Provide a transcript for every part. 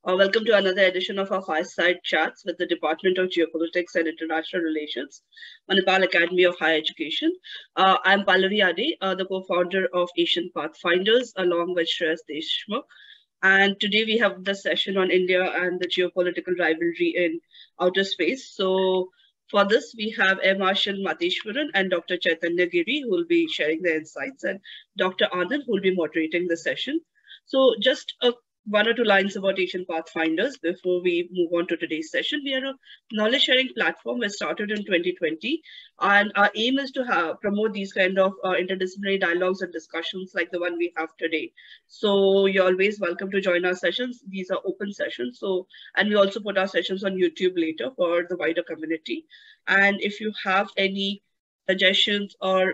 Welcome to another edition of our Fireside Chats with the Department of Geopolitics and International Relations, Manipal Academy of Higher Education. I'm Pallavi Ade, the co-founder of Asian Pathfinders, along with Shreyas Deshmukh. And today we have the session on India and the geopolitical rivalry in outer space. So for this, we have Air Marshal Matheswaran and Dr. Chaitanya Giri, who will be sharing their insights, and Dr. Anand, who will be moderating the session. So just one or two lines about Asian Pathfinders before we move on to today's session. We are a knowledge sharing platform that started in 2020, and our aim is to promote these kind of interdisciplinary dialogues and discussions like the one we have today. So you're always welcome to join our sessions. These are open sessions. And we also put our sessions on YouTube later for the wider community. And if you have any suggestions or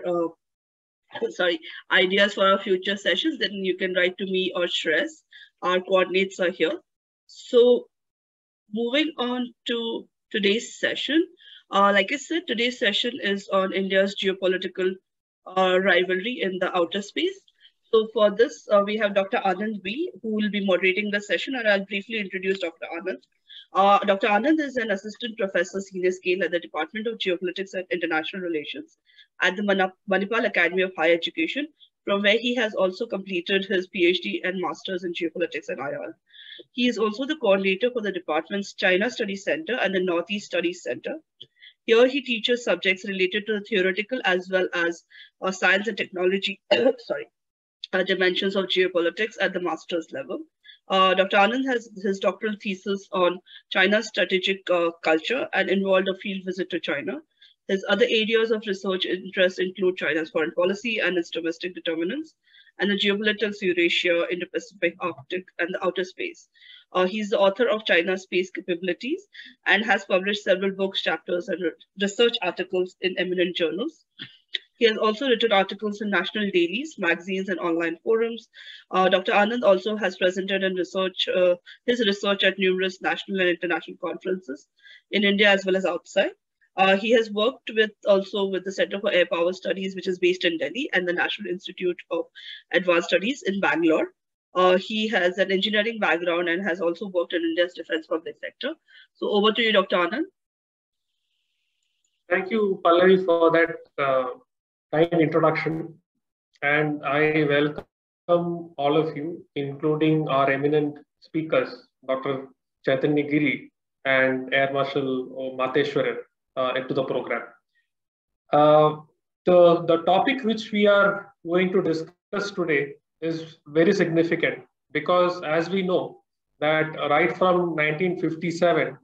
ideas for our future sessions, then you can write to me or Shreyas. Our coordinates are here. So moving on to today's session. Like I said, today's session is on India's geopolitical rivalry in the outer space. So for this, we have Dr. Anand V, who will be moderating the session, and I'll briefly introduce Dr. Anand. Dr. Anand is an assistant professor senior scale at the Department of Geopolitics and International Relations at the Manipal Academy of Higher Education, from where he has also completed his PhD and Masters in Geopolitics and IR. He is also the coordinator for the department's China Studies Center and the Northeast Studies Center. Here he teaches subjects related to the theoretical as well as science and technology dimensions of geopolitics at the master's level. Dr. Anand has his doctoral thesis on China's strategic culture and involved a field visit to China. His other areas of research interest include China's foreign policy and its domestic determinants, and the geopolitics Eurasia, Indo-Pacific, Arctic, and the outer space. He's the author of China's Space Capabilities and has published several books, chapters, and research articles in eminent journals. He has also written articles in national dailies, magazines, and online forums. Dr. Anand also has presented and his research at numerous national and international conferences in India as well as outside. He has worked also with the Center for Air Power Studies, which is based in Delhi, and the National Institute of Advanced Studies in Bangalore. He has an engineering background and has also worked in India's defense public sector. So over to you, Dr. Anand. Thank you, Pallavi, for that kind introduction. And I welcome all of you, including our eminent speakers, Dr. Chaitanya Giri and Air Marshal Matheswaran, into the program. The topic which we are going to discuss today is very significant because, as we know, that right from 1957,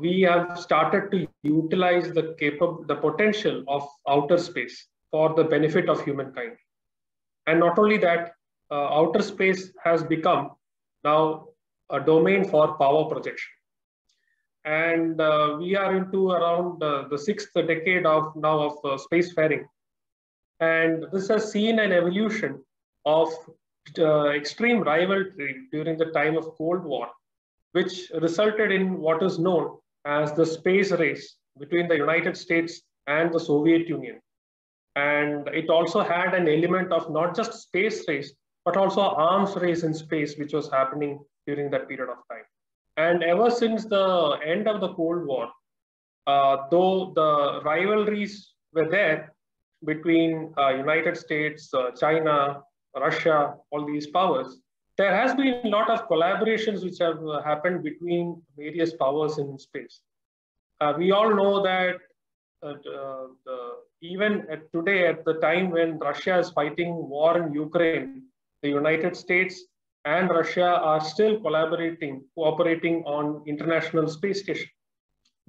we have started to utilize the potential of outer space for the benefit of humankind. And not only that, outer space has become now a domain for power projection. And we are into around the sixth decade of spacefaring. And this has seen an evolution of extreme rivalry during the time of Cold War, which resulted in what is known as the space race between the United States and the Soviet Union. And it also had an element of not just space race, but also arms race in space, which was happening during that period of time. And ever since the end of the Cold War, though the rivalries were there between United States, China, Russia, all these powers, there has been a lot of collaborations which have happened between various powers in space. We all know that even today, at the time when Russia is fighting war in Ukraine, the United States and Russia are still cooperating on International Space Station.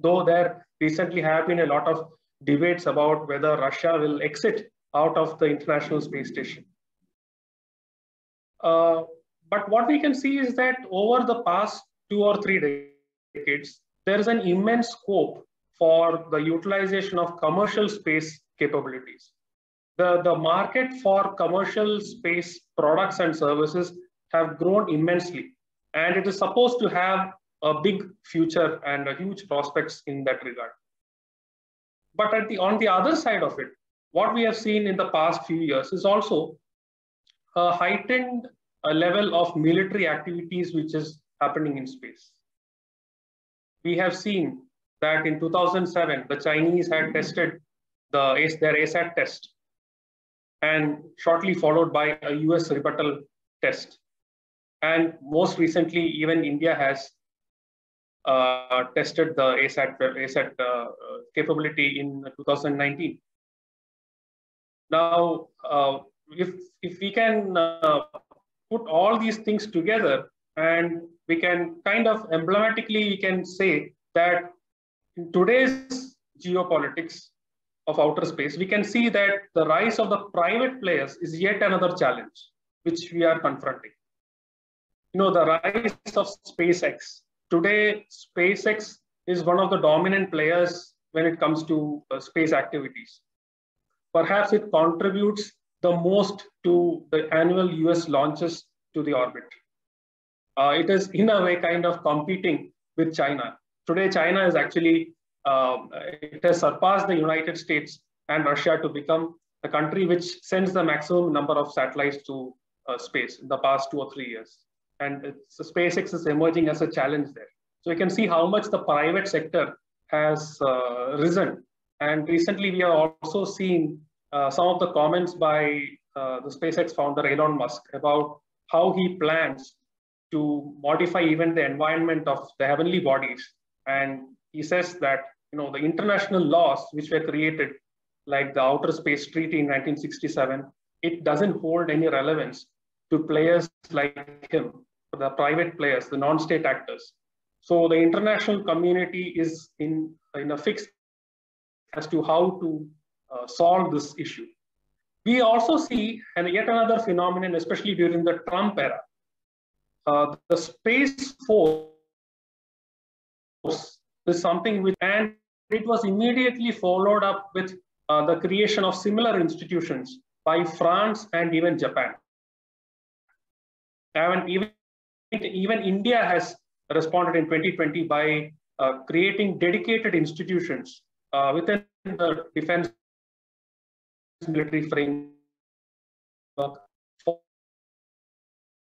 Though there recently have been a lot of debates about whether Russia will exit out of the International Space Station. But what we can see is that over the past 2 or 3 decades, there is an immense scope for the utilization of commercial space capabilities. The market for commercial space products and services have grown immensely, and it is supposed to have a big future and a huge prospects in that regard. But on the other side of it, what we have seen in the past few years is also a heightened a level of military activities which is happening in space. We have seen that in 2007, the Chinese had tested their ASAT test, and shortly followed by a US rebuttal test. And most recently, even India has tested the ASAT capability in 2019. Now, if we can put all these things together, and we can kind of emblematically, we can say that in today's geopolitics of outer space, we can see that the rise of the private players is yet another challenge which we are confronting. The rise of SpaceX. Today, SpaceX is one of the dominant players when it comes to space activities. Perhaps it contributes the most to the annual US launches to the orbit. It is in a way kind of competing with China. Today, China is actually, it has surpassed the United States and Russia to become the country which sends the maximum number of satellites to space in the past 2 or 3 years. And SpaceX is emerging as a challenge there. So you can see how much the private sector has risen. And recently, we have also seen some of the comments by the SpaceX founder, Elon Musk, about how he plans to modify even the environment of the heavenly bodies. And he says that the international laws which were created, like the Outer Space Treaty in 1967, it doesn't hold any relevance to players like him, the private players, the non-state actors. So the international community is in a fix as to how to solve this issue. We also see yet another phenomenon, especially during the Trump era. The Space Force is something which, and it was immediately followed up with the creation of similar institutions by France and even Japan. And even India has responded in 2020 by creating dedicated institutions within the defense military framework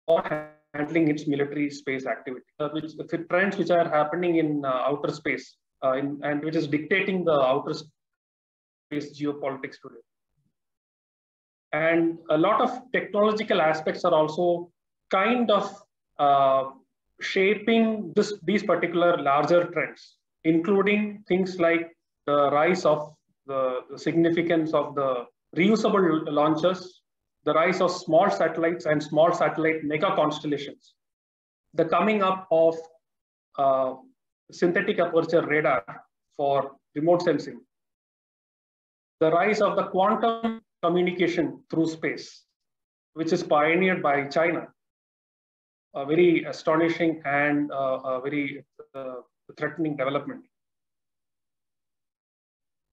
for handling its military space activity, the trends which are happening in outer space and which is dictating the outer space geopolitics today. And a lot of technological aspects are also kind of shaping these particular larger trends, including things like the rise of the significance of the reusable launchers, the rise of small satellites and small satellite mega constellations, the coming up of synthetic aperture radar for remote sensing, the rise of the quantum communication through space, which is pioneered by China, a very astonishing and a very threatening development.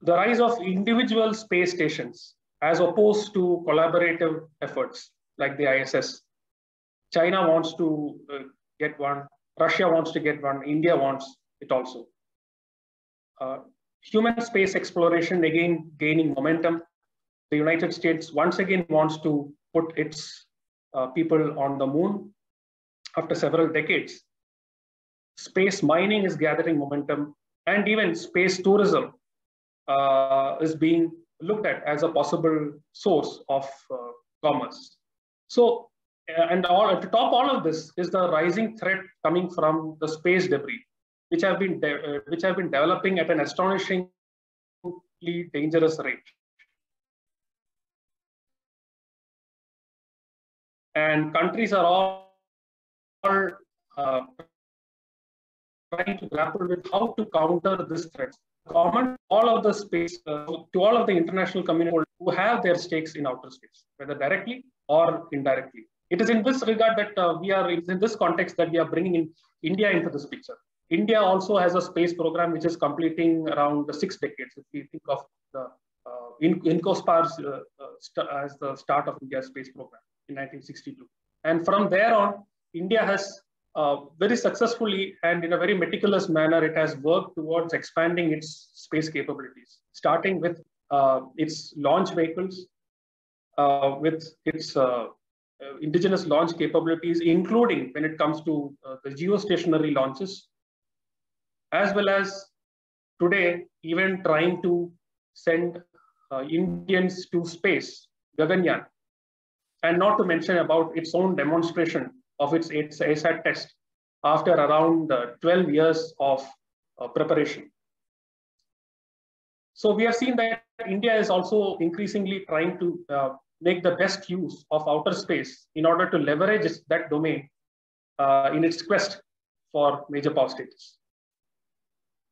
The rise of individual space stations as opposed to collaborative efforts like the ISS. China wants to get one, Russia wants to get one, India wants it also. Human space exploration again gaining momentum. The United States once again wants to put its people on the moon after several decades. Space mining is gathering momentum, and even space tourism is being looked at as a possible source of commerce. So, and to top all of this is the rising threat coming from the space debris, which have been developing at an astonishingly dangerous rate. And countries are all trying to grapple with how to counter this threat. Common all of the space to all of the international community who have their stakes in outer space, whether directly or indirectly. It is in this regard that it's in this context that we are bringing in India into this picture. India also has a space program which is completing around 6 decades. If we think of the INCOSPAR as the start of India's space program in 1962. And from there on, India has very successfully and in a very meticulous manner, it has worked towards expanding its space capabilities, starting with its launch vehicles, with its indigenous launch capabilities, including when it comes to the geostationary launches, as well as today even trying to send Indians to space, Gaganyaan, and not to mention about its own demonstration of its ASAT test after around 12 years of preparation. So we have seen that India is also increasingly trying to make the best use of outer space in order to leverage that domain in its quest for major power status.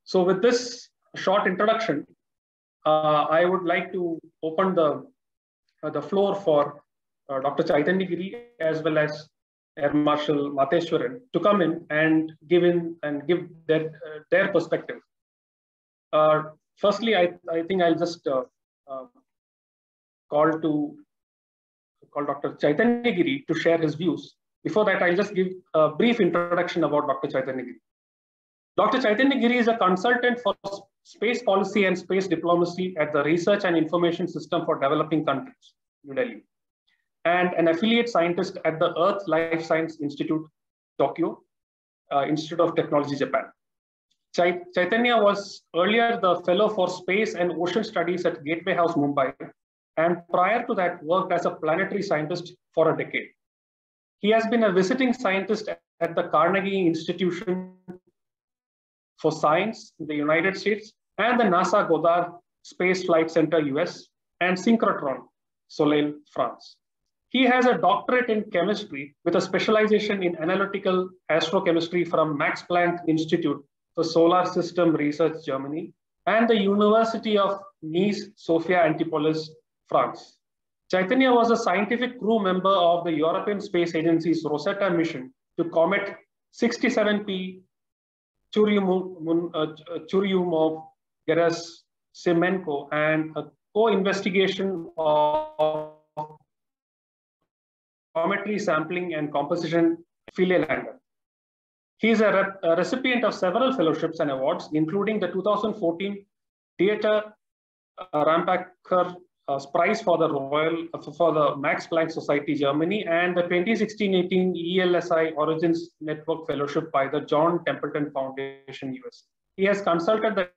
So with this short introduction, I would like to open the floor for Dr. Chaitanya Giri as well as Air Marshal Matheswaran to come in and give their perspective. Firstly, I think I'll just call Dr. Chaitanya Giri to share his views. Before that, I'll just give a brief introduction about Dr. Chaitanya Giri. Dr. Chaitanya Giri is a consultant for space policy and space diplomacy at the Research and Information System for Developing Countries, New Delhi, and an affiliate scientist at the Earth Life Science Institute, Tokyo, Institute of Technology, Japan. Chaitanya was earlier the fellow for space and ocean studies at Gateway House, Mumbai, and prior to that worked as a planetary scientist for a decade. He has been a visiting scientist at the Carnegie Institution for Science in the United States and the NASA Goddard Space Flight Center, US, and Synchrotron, Soleil, France. He has a doctorate in chemistry with a specialization in analytical astrochemistry from Max Planck Institute for Solar System Research, Germany, and the University of Nice, Sophia Antipolis, France. Chaitanya was a scientific crew member of the European Space Agency's Rosetta mission to Comet 67P Churyumov-Gerasimenko and a co-investigation of cometary sampling and composition Philae lander. He is a recipient of several fellowships and awards, including the 2014 Dieter Rampacker Prize for the Max Planck Society, Germany, and the 2016-18 ELSI Origins Network Fellowship by the John Templeton Foundation, US. He has consulted the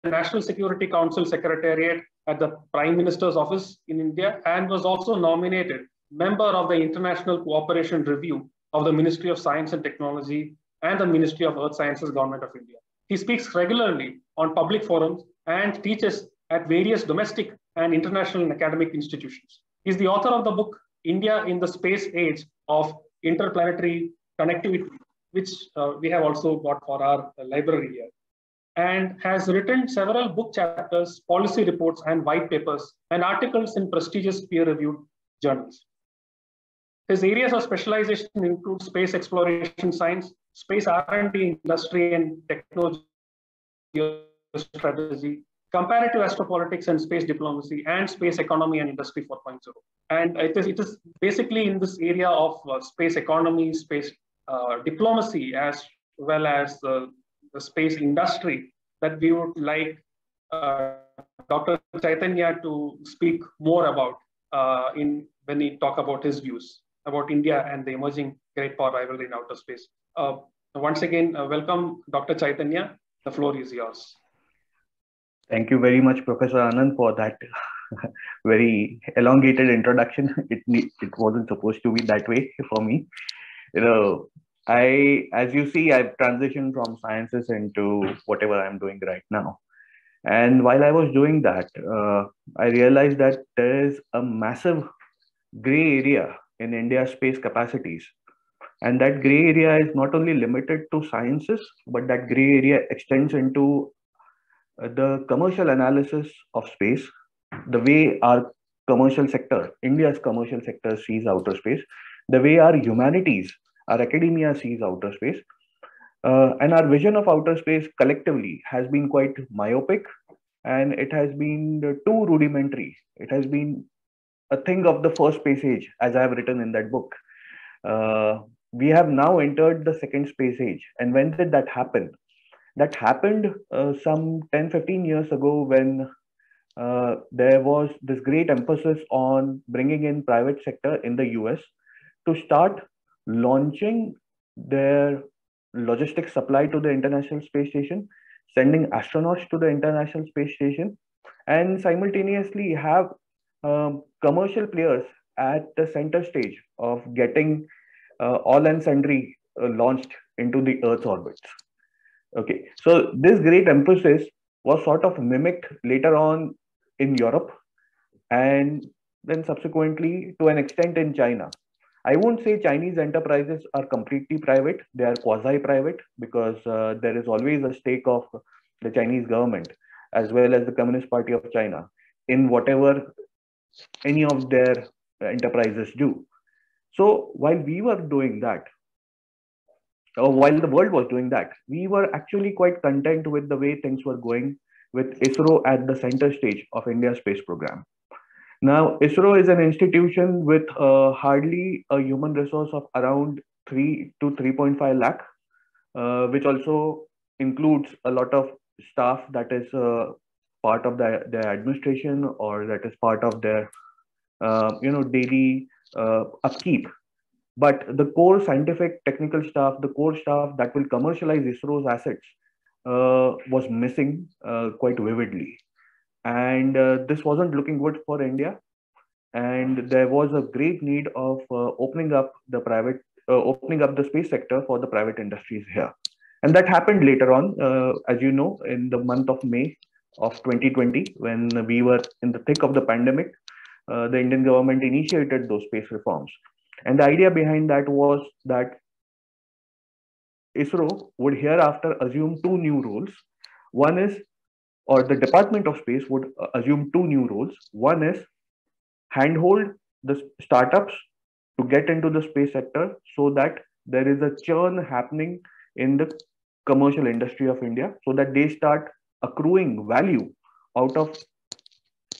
National Security Council Secretariat at the Prime Minister's Office in India and was also nominated member of the International Cooperation Review of the Ministry of Science and Technology and the Ministry of Earth Sciences, Government of India. He speaks regularly on public forums and teaches at various domestic and international and academic institutions. He's the author of the book, India in the Space Age of Interplanetary Connectivity, which we have also got for our library here, and has written several book chapters, policy reports, and white papers, and articles in prestigious peer-reviewed journals. His areas of specialization include space exploration science, space R&D industry and technology strategy, comparative astropolitics and space diplomacy, and space economy and industry 4.0. And it is basically in this area of space economy, space diplomacy, as well as the space industry that we would like Dr. Chaitanya to speak more about when he talk about his views about India and the emerging great power rivalry in outer space. Once again, welcome, Dr. Chaitanya. The floor is yours. Thank you very much, Professor Anand, for that very elongated introduction. It wasn't supposed to be that way for me. You know, as you see, I've transitioned from sciences into whatever I'm doing right now. And while I was doing that, I realized that there is a massive gray area in India's space capacities. And that gray area is not only limited to sciences, but that gray area extends into the commercial analysis of space, the way our commercial sector, India's commercial sector sees outer space, the way our humanities, our academia sees outer space, and our vision of outer space collectively has been quite myopic, and it has been too rudimentary. It has been a thing of the first space age, as I have written in that book. We have now entered the second space age. And when did that happen? That happened some 10-15 years ago when there was this great emphasis on bringing in private sector in the US to start launching their logistics supply to the International Space Station, sending astronauts to the International Space Station, and simultaneously have commercial players at the center stage of getting all and sundry launched into the Earth's orbits. Okay, so this great emphasis was sort of mimicked later on in Europe and then subsequently to an extent in China. I won't say Chinese enterprises are completely private, they are quasi-private because there is always a stake of the Chinese government as well as the Communist Party of China in whatever any of their enterprises do. So while we were doing that, or while the world was doing that, we were actually quite content with the way things were going with ISRO at the center stage of India's space program. Now, ISRO is an institution with hardly a human resource of around 3 to 3.5 lakh, which also includes a lot of staff that is part of their administration or that is part of their daily upkeep. But the core scientific technical staff, the core staff that will commercialize ISRO's assets was missing quite vividly. And this wasn't looking good for India. And there was a great need of opening up the space sector for the private industries here. And that happened later on, as you know, in the month of May of 2020, when we were in the thick of the pandemic, the Indian government initiated those space reforms. And the idea behind that was that ISRO would hereafter assume two new roles. One is, or the Department of Space would assume two new roles. One is handhold the startups to get into the space sector so that there is a churn happening in the commercial industry of India so that they start accruing value out of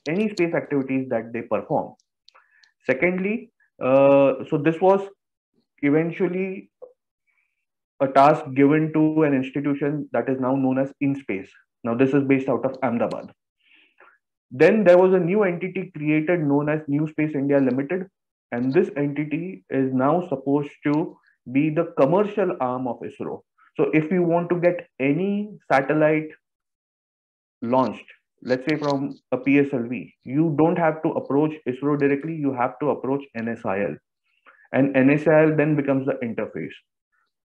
any space activities that they perform. Secondly, so this was eventually a task given to an institution that is now known as InSpace. Now, this is based out of Ahmedabad. Then there was a new entity created known as New Space India Limited. And this entity is now supposed to be the commercial arm of ISRO. So if you want to get any satellite launched, let's say from a PSLV, you don't have to approach ISRO directly, you have to approach NSIL. And NSIL then becomes the interface.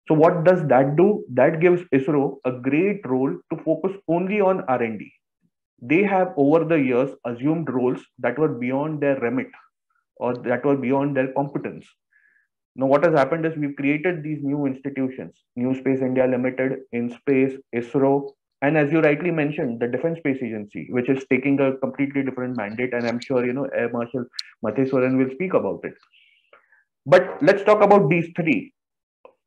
So what does that do? That gives ISRO a great role to focus only on R&D. They have over the years assumed roles that were beyond their remit or that were beyond their competence. Now, what has happened is we've created these new institutions, New Space India Limited, InSpace, ISRO, and as you rightly mentioned, the Defense Space Agency, which is taking a completely different mandate. And I'm sure, Air Marshal Matheswaran will speak about it. But let's talk about these three.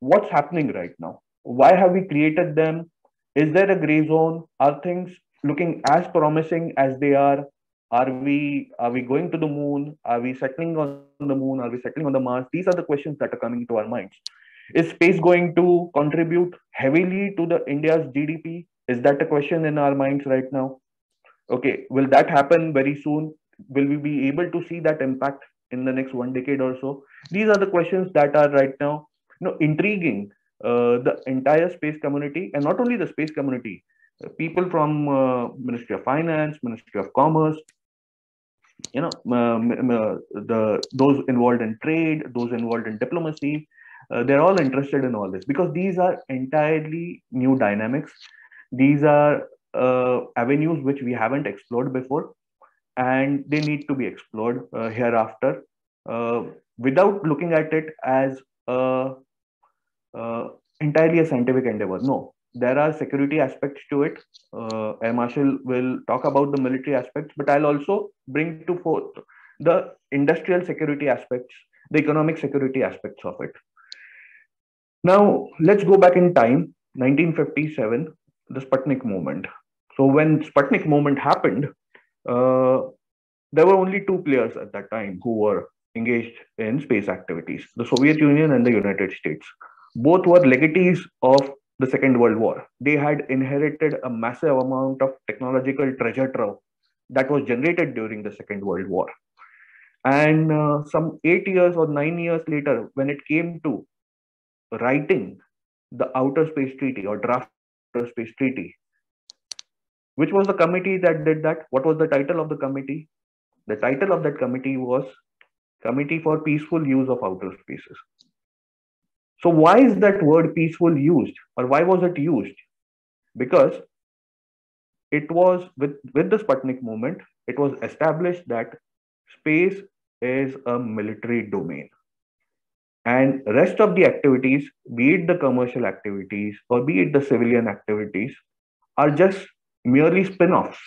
What's happening right now? Why have we created them? Is there a gray zone? Are things looking as promising as they are? Are we going to the moon? Are we settling on the moon? Are we settling on the Mars? These are the questions that are coming to our minds. Is space going to contribute heavily to the India's GDP? Is that a question in our minds right now? Okay, will that happen very soon? Will we be able to see that impact in the next 1 decade or so? These are the questions that are right now intriguing the entire space community, and not only the space community, people from Ministry of Finance, Ministry of Commerce, those involved in trade, those involved in diplomacy, they're all interested in all this because these are entirely new dynamics. These are avenues which we haven't explored before, and they need to be explored hereafter without looking at it as entirely a scientific endeavor. No, there are security aspects to it. Air Marshal will talk about the military aspects, but I'll also bring to forth the industrial security aspects, the economic security aspects of it. Now, let's go back in time, 1957, the Sputnik movement. So when Sputnik movement happened, there were only two players at that time who were engaged in space activities, the Soviet Union and the United States. Both were legatees of the Second World War. They had inherited a massive amount of technological treasure trove that was generated during the Second World War. And some 8 years or 9 years later, when it came to writing the Outer Space Treaty or draft Outer Space Treaty, which was the committee that did that? What was the title of the committee? The title of that committee was Committee for Peaceful Use of Outer Spaces. So why is that word peaceful used, or why was it used? Because it was with the Sputnik movement, it was established that space is a military domain. And rest of the activities, be it the commercial activities or be it the civilian activities, are just merely spin-offs.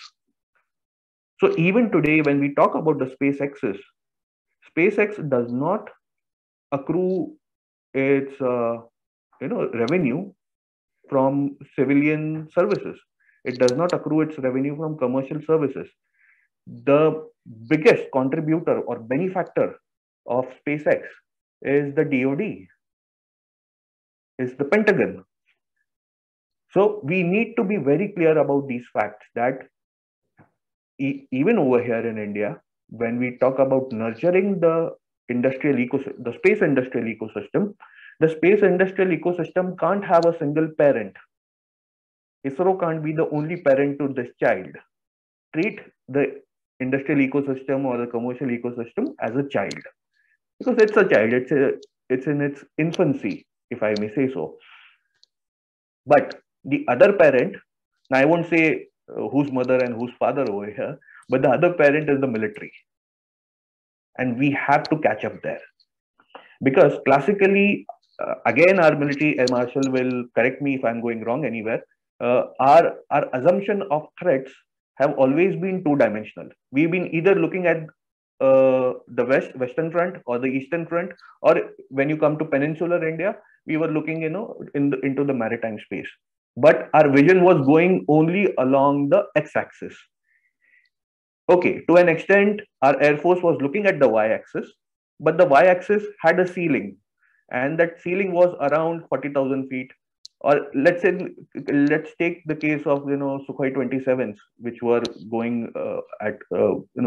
So even today, when we talk about the SpaceX does not accrue its revenue from civilian services. It does not accrue its revenue from commercial services. The biggest contributor or benefactor of SpaceX is the DoD, is the Pentagon. So we need to be very clear about these facts that even over here in India, when we talk about nurturing the industrial ecosystem, the space industrial ecosystem, the space industrial ecosystem can't have a single parent. ISRO can't be the only parent to this child. Treat the industrial ecosystem or the commercial ecosystem as a child, because it's a child. It's in its infancy, if I may say so. But the other parent, now I won't say whose mother and whose father over here, but the other parent is the military, and we have to catch up there, because classically, again, our military, Marshal will correct me if I'm going wrong anywhere. Our assumption of threats have always been two-dimensional. We've been either looking at the Western Front or the Eastern Front, or when you come to Peninsular India, we were looking, into the maritime space. But our vision was going only along the x-axis. Okay, to an extent, our Air Force was looking at the y-axis, but the y-axis had a ceiling, and that ceiling was around 40,000 feet. Or let's take the case of Sukhoi 27s, which were going at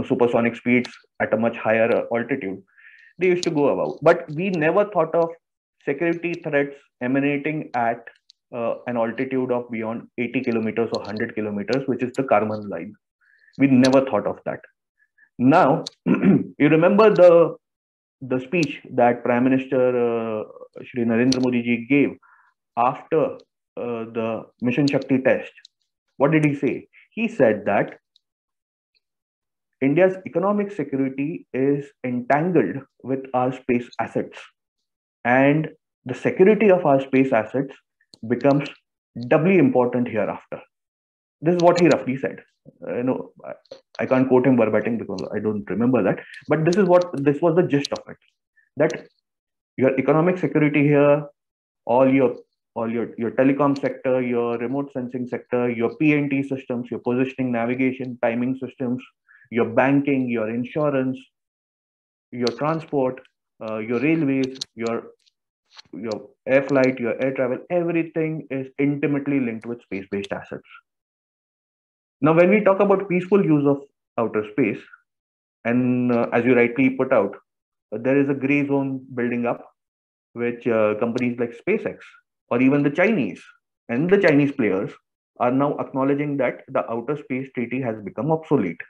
supersonic speeds at a much higher altitude. They used to go above, but we never thought of security threats emanating at an altitude of beyond 80 kilometers or 100 kilometers, which is the Kármán line. We never thought of that. Now, you remember the speech that Prime Minister Shri Narendra Modi ji gave after the Mission Shakti test. What did he say? He said that India's economic security is entangled with our space assets, and the security of our space assets becomes doubly important hereafter. This is what he roughly said. I can't quote him verbatim because I don't remember that, but this was the gist of it. That your economic security here, all your telecom sector, your remote sensing sector, your PNT systems, your positioning, navigation, timing systems, your banking, your insurance, your transport, your railways, your air flight, your air travel, everything is intimately linked with space-based assets. Now, when we talk about peaceful use of outer space, and as you rightly put out, there is a gray zone building up, which companies like SpaceX or even the Chinese and the Chinese players are now acknowledging that the Outer Space Treaty has become obsolete.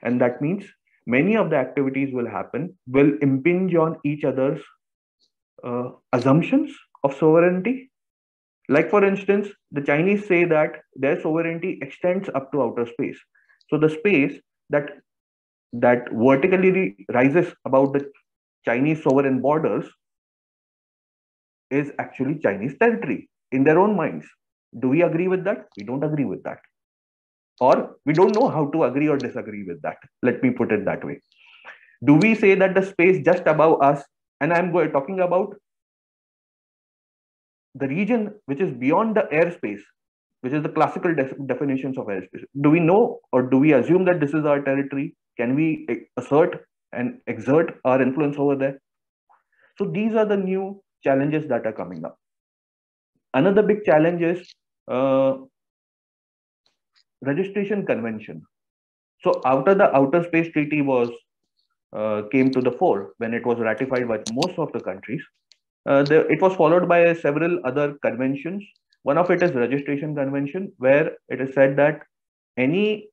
And that means many of the activities will impinge on each other's assumptions of sovereignty. Like, for instance, the Chinese say that their sovereignty extends up to outer space. So the space that vertically rises above the Chinese sovereign borders is actually Chinese territory in their own minds. Do we agree with that? We don't agree with that. Or we don't know how to agree or disagree with that. Let me put it that way. Do we say that the space just above us, and I'm talking about the region which is beyond the airspace, which is the classical definitions of airspace, do we know or do we assume that this is our territory? Can we assert and exert our influence over there? So these are the new challenges that are coming up. Another big challenge is registration convention. So after the Outer Space Treaty was came to the fore, when it was ratified by most of the countries, it was followed by several other conventions. One of it is Registration Convention, where it is said that any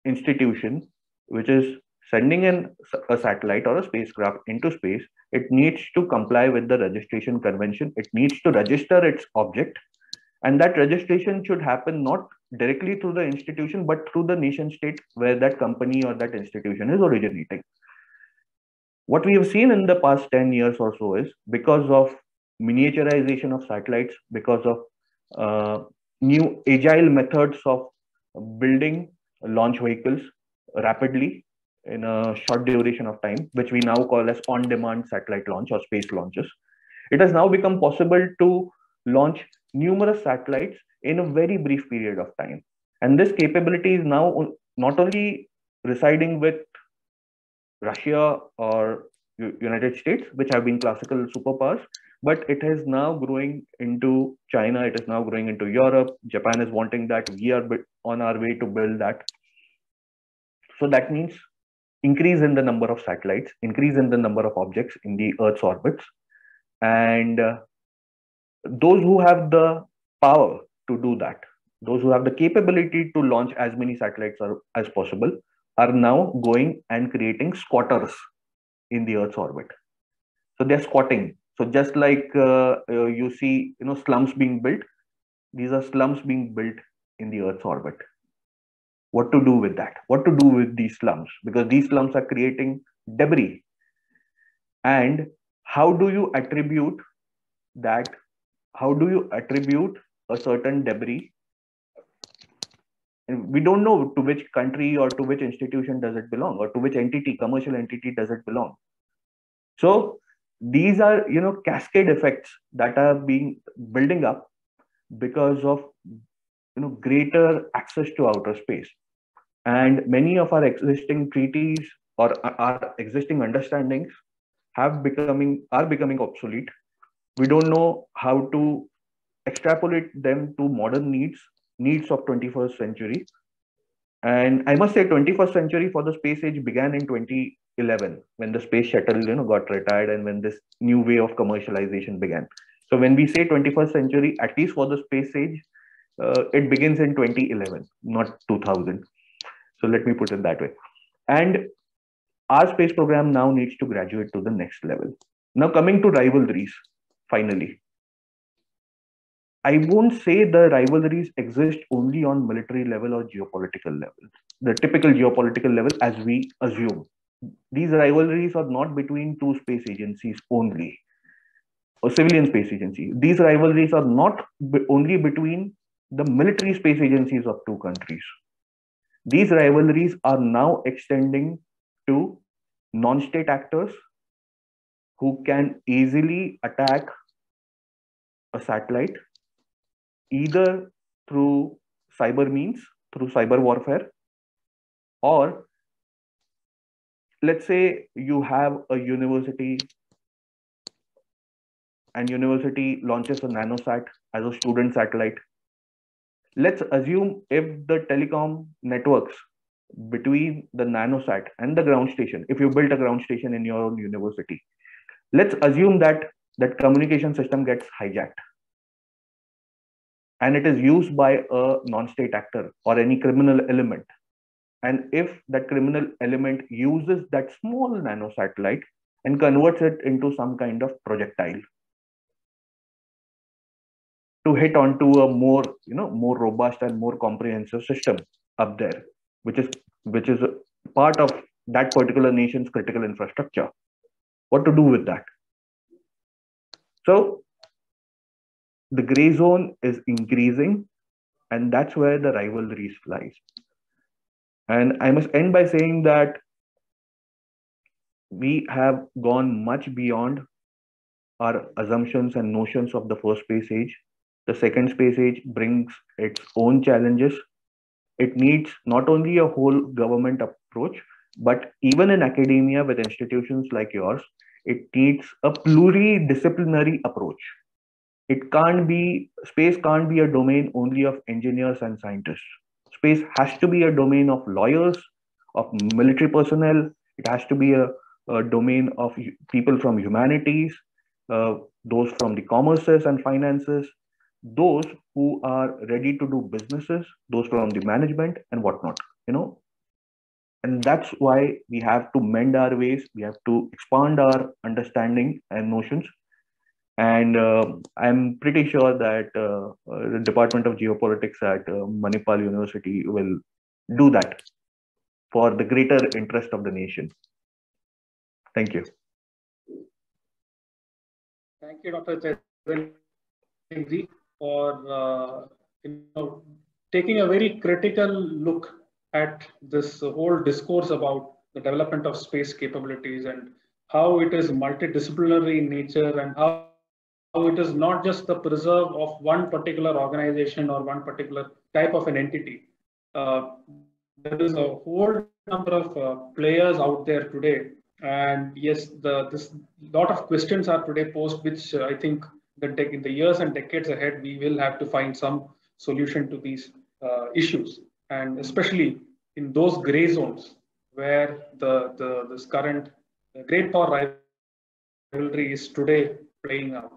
institution which is sending in a satellite or a spacecraft into space, it needs to comply with the Registration Convention. It needs to register its object, and that registration should happen not directly through the institution, but through the nation state where that company or that institution is originating. What we have seen in the past 10 years or so is, because of miniaturization of satellites, because of new agile methods of building launch vehicles rapidly in a short duration of time, which we now call as on-demand satellite launch or space launches, it has now become possible to launch numerous satellites in a very brief period of time. And this capability is now not only residing with Russia or United States, which have been classical superpowers, but it is now growing into China. It is now growing into Europe. Japan is wanting that. We are on our way to build that. So that means increase in the number of satellites, increase in the number of objects in the Earth's orbits. And those who have the power to do that, those who have the capability to launch as many satellites as possible, are now going and creating squatters in the Earth's orbit. So they're squatting. So just like you see, slums being built, these are slums being built in the Earth's orbit. What to do with that? What to do with these slums? Because these slums are creating debris. And how do you attribute that? How do you attribute a certain debris? And we don't know to which country or to which institution does it belong, or to which entity, commercial entity does it belong. So these are, cascade effects that are being building up because of, greater access to outer space. And many of our existing treaties or our existing understandings are becoming obsolete. We don't know how to extrapolate them to modern needs of 21st century. And I must say 21st century for the space age began in 2011, when the space shuttle got retired, and when this new way of commercialization began. So when we say 21st century, at least for the space age, it begins in 2011, not 2000. So let me put it that way. And our space program now needs to graduate to the next level. Now coming to rivalries, finally. I won't say the rivalries exist only on military level or geopolitical level, the typical geopolitical level as we assume. These rivalries are not between two space agencies only, or civilian space agencies. These rivalries are not only between the military space agencies of two countries. These rivalries are now extending to non-state actors who can easily attack a satellite, either through cyber means, through cyber warfare, or let's say you have a university and university launches a nanosat as a student satellite. Let's assume if the telecom networks between the nanosat and the ground station, if you built a ground station in your own university, let's assume that that communication system gets hijacked and it is used by a non-state actor or any criminal element. And if that criminal element uses that small nanosatellite and converts it into some kind of projectile to hit onto a more robust and more comprehensive system up there, which is a part of that particular nation's critical infrastructure. What to do with that? So the gray zone is increasing, and that's where the rivalries lies. And I must end by saying that we have gone much beyond our assumptions and notions of the first space age. The second space age brings its own challenges. It needs not only a whole government approach, but even in academia with institutions like yours, it needs a pluridisciplinary approach. Space can't be a domain only of engineers and scientists. space has to be a domain of lawyers, of military personnel. It has to be a domain of people from humanities, those from the commerces and finances, those who are ready to do businesses, those from the management and whatnot, and that's why we have to mend our ways. We have to expand our understanding and notions. And I'm pretty sure that the Department of Geopolitics at Manipal University will do that for the greater interest of the nation. Thank you. Thank you, Dr. Chaitanya, for taking a very critical look at this whole discourse about the development of space capabilities and how it is multidisciplinary in nature, and how it is not just the preserve of one particular organization or one particular type of an entity. There is a whole number of players out there today. And yes, this lot of questions are today posed, which I think that in the years and decades ahead, we will have to find some solution to these issues, and especially in those gray zones where this current great power rivalry is today playing out.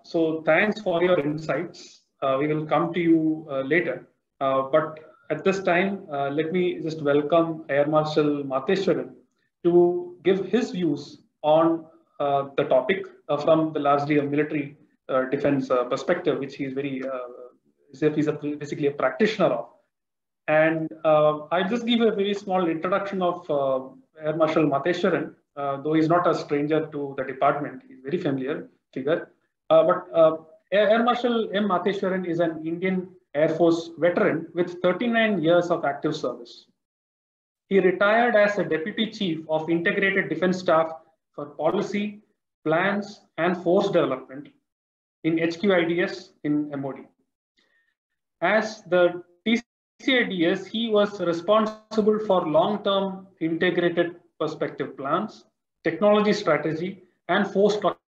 So thanks for your insights. We will come to you later. But at this time, let me just welcome Air Marshal Matheswaran to give his views on the topic from the largely a military defense perspective, which he is very, he's basically a practitioner of. And I'll just give a very small introduction of Air Marshal Matheswaran, though he's not a stranger to the department. He's a very familiar figure. But Air Marshal M. Matheswaran is an Indian Air Force veteran with 39 years of active service. He retired as a Deputy Chief of Integrated Defense Staff for Policy, Plans, and Force Development in HQIDS in MOD. As the TCIDS, he was responsible for long-term integrated perspective plans, technology strategy, and force structure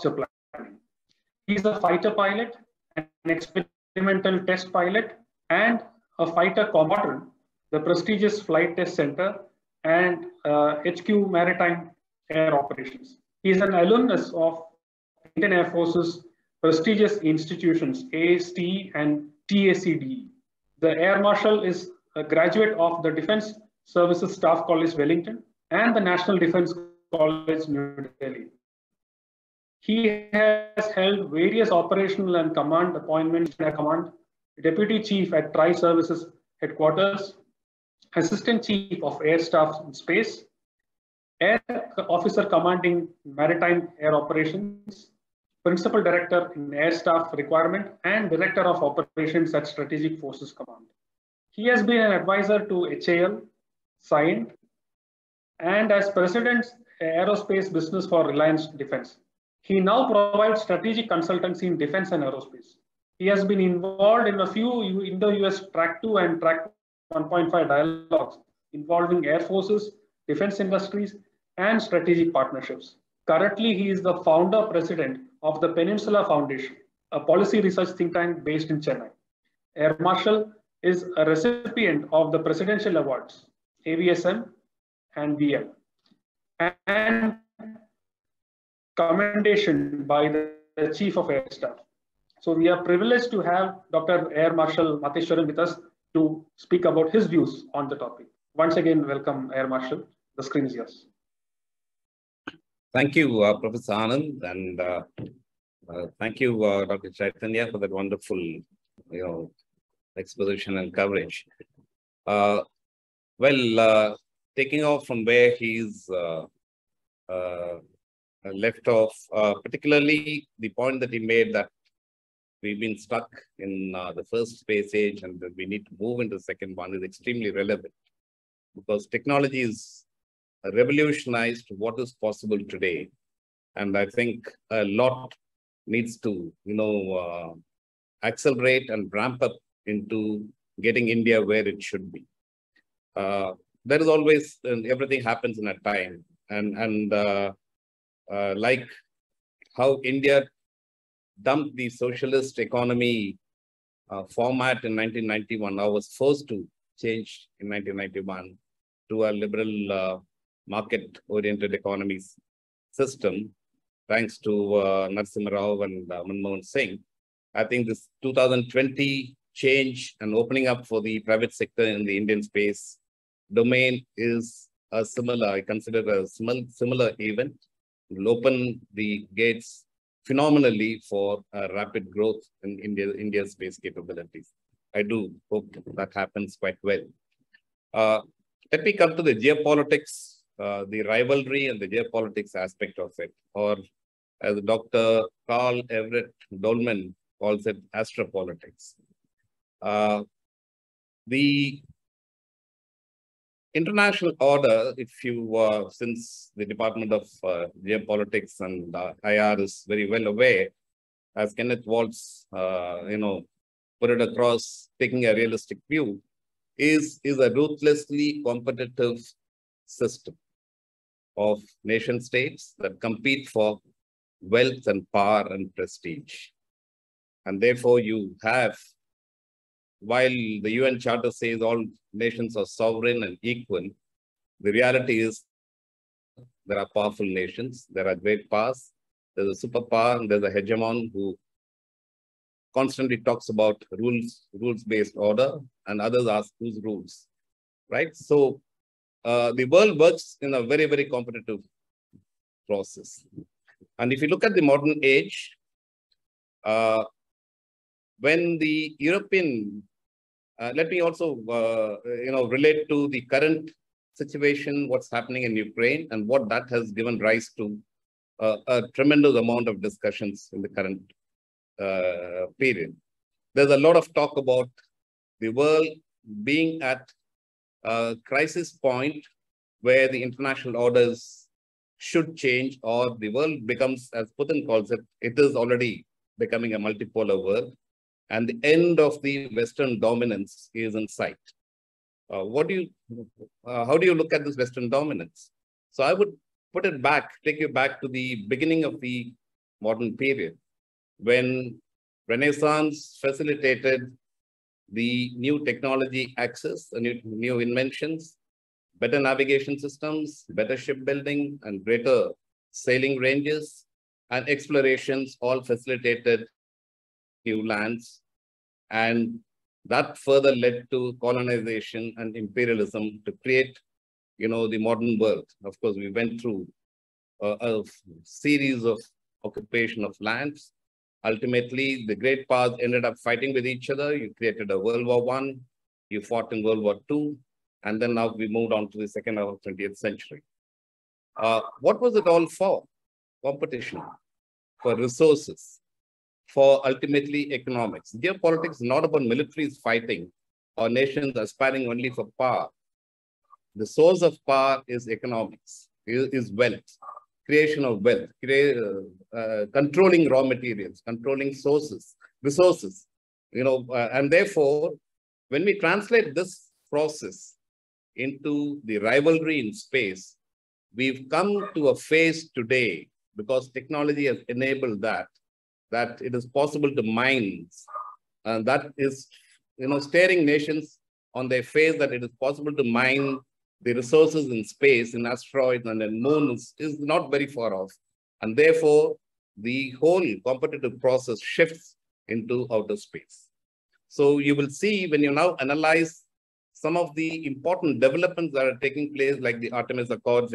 planning. He's a fighter pilot, an experimental test pilot, and a fighter combatant, the prestigious Flight Test Center, and HQ Maritime Air Operations. He is an alumnus of Indian Air Force's prestigious institutions, AST and TACDE. The Air Marshal is a graduate of the Defense Services Staff College, Wellington, and the National Defense College, New Delhi. He has held various operational and command appointments in Air Command, Deputy Chief at Tri-Services Headquarters, Assistant Chief of Air Staff in Space, Air Officer Commanding Maritime Air Operations, Principal Director in Air Staff Requirement, and Director of Operations at Strategic Forces Command. He has been an advisor to HAL, SIGNT, and as President Aerospace Business for Reliance Defense. He now provides strategic consultancy in defense and aerospace. He has been involved in a few Indo-US Track 2 and Track 1.5 dialogues involving air forces, defense industries, and strategic partnerships. Currently, he is the founder president of the Peninsula Foundation, a policy research think tank based in Chennai. Air Marshal is a recipient of the Presidential Awards, AVSM and BL, and commendation by the Chief of Air Staff. So we are privileged to have Dr. Air Marshal Matheswaran with us to speak about his views on the topic. Once again, welcome, Air Marshal. The screen is yours. Thank you, Professor Anand, and thank you, Dr. Chaitanya, for that wonderful, exposition and coverage. Taking off from where he's left off, particularly the point that he made that we've been stuck in the first space age and that we need to move into the second one is extremely relevant, because technology is revolutionized what is possible today. And I think a lot needs to, accelerate and ramp up into getting India where it should be. There is always, everything happens in a time. And like how India dumped the socialist economy format in 1991. I was forced to change in 1991 to a liberal market-oriented economies system, thanks to Narasimha Rao and Manmohan Singh. I think this 2020 change and opening up for the private sector in the Indian space domain is a similar, I consider a similar event. It will open the gates phenomenally for rapid growth in India's space capabilities. I do hope that happens quite well. Let me come to the geopolitics, the rivalry and the geopolitics aspect of it, or as Dr. Carl Everett Dolman calls it, astropolitics. The international order, if you, since the Department of Geopolitics and IR is very well aware, as Kenneth Waltz, put it across, taking a realistic view, is a ruthlessly competitive system of nation states that compete for wealth and power and prestige. And therefore you have, while the UN Charter says all nations are sovereign and equal, the reality is there are powerful nations, there are great powers, there's a superpower, and there's a hegemon who constantly talks about rules-based order, and others ask whose rules, right? So the world works in a very, very competitive process. And if you look at the modern age, when the European, let me also, relate to the current situation, what's happening in Ukraine, and what that has given rise to a tremendous amount of discussions in the current period. There's a lot of talk about the world being at a crisis point where the international orders should change, or the world becomes, as Putin calls it, it is already becoming a multipolar world, and the end of the Western dominance is in sight. How do you look at this Western dominance? So I would put it back, take you back to the beginning of the modern period, when Renaissance facilitated the new technology access, new inventions, better navigation systems, better shipbuilding, and greater sailing ranges, and explorations all facilitated new lands. And that further led to colonization and imperialism to create, the modern world. Of course, we went through a series of occupation of lands. Ultimately, the great powers ended up fighting with each other. You created a World War I, you fought in World War II, and then now we moved on to the second half of the 20th century. What was it all for? Competition, for resources, for ultimately economics. Geopolitics is not about militaries fighting or nations aspiring only for power. The source of power is economics, is wealth, creation of wealth, controlling raw materials, controlling resources, and therefore, when we translate this process into the rivalry in space, we've come to a phase today, because technology has enabled that it is possible to mine, and that is, staring nations on their face, that it is possible to mine the resources in space, in asteroids and in moons is not very far off. And therefore, the whole competitive process shifts into outer space. So you will see, when you now analyze some of the important developments that are taking place, like the Artemis Accords,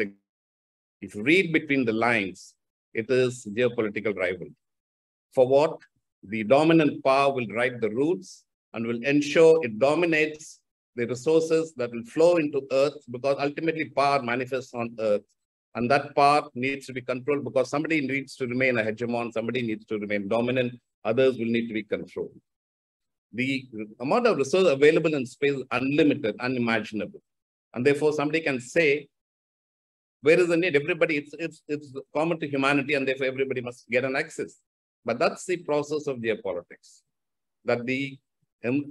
if you read between the lines, it is geopolitical rivalry. For what? The dominant power will write the rules and will ensure it dominates the resources that will flow into Earth, because ultimately power manifests on Earth. And that power needs to be controlled, because somebody needs to remain a hegemon, somebody needs to remain dominant, others will need to be controlled. The amount of resources available in space is unlimited, unimaginable. And therefore somebody can say, where is the need? Everybody, it's common to humanity, and therefore everybody must get an access. But that's the process of geopolitics, that the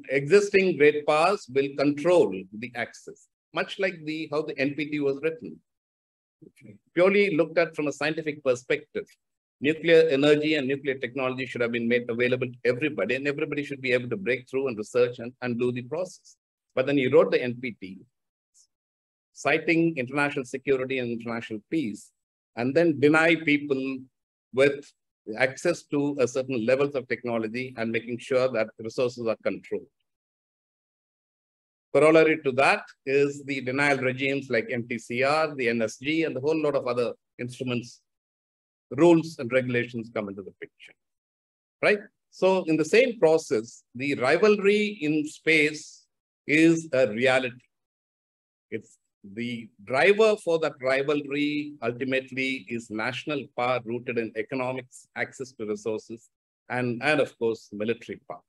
existing great powers will control the access, much like how the NPT was written. Purely looked at from a scientific perspective, nuclear energy and nuclear technology should have been made available to everybody, and everybody should be able to break through and research and do the process. But then he wrote the NPT, citing international security and international peace, and then deny people with access to a certain levels of technology and making sure that resources are controlled. Corollary to that is the denial regimes like MTCR, the NSG, and a whole lot of other instruments, rules and regulations come into the picture, right? So in the same process, the rivalry in space is a reality. It's the driver for that rivalry ultimately is national power rooted in economics, access to resources, and of course, military power.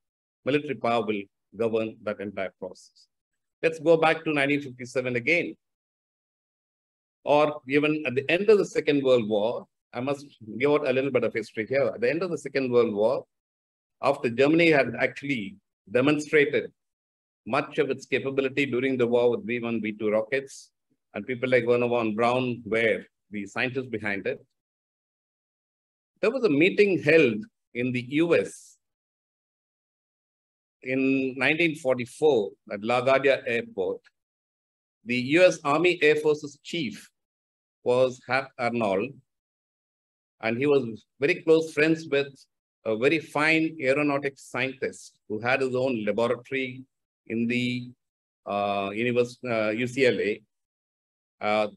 Military power will govern that entire process. Let's go back to 1957 again. Or even at the end of the Second World War, I must give out a little bit of history here. At the end of the Second World War, after Germany had actually demonstrated much of its capability during the war with V-1, V-2 rockets, and people like Wernher von Braun were the scientists behind it, there was a meeting held in the US in 1944 at LaGuardia Airport. The US Army Air Forces chief was Hap Arnold, and he was very close friends with a very fine aeronautics scientist who had his own laboratory in the UCLA,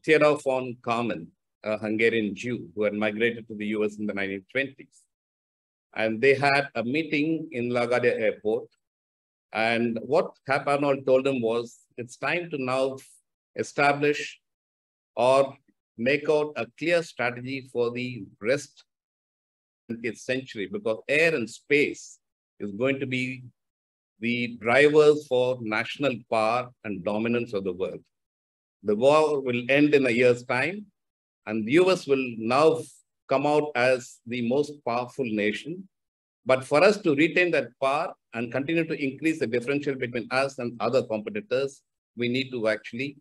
Theodor von Karman, a Hungarian Jew who had migrated to the US in the 1920s. And they had a meeting in LaGuardia Airport. And what Hap Arnold told him was, it's time to now establish or make out a clear strategy for the rest of the 20th century, because air and space is going to be the drivers for national power and dominance of the world. The war will end in a year's time, and the US will now come out as the most powerful nation. But for us to retain that power and continue to increase the differential between us and other competitors, we need to actually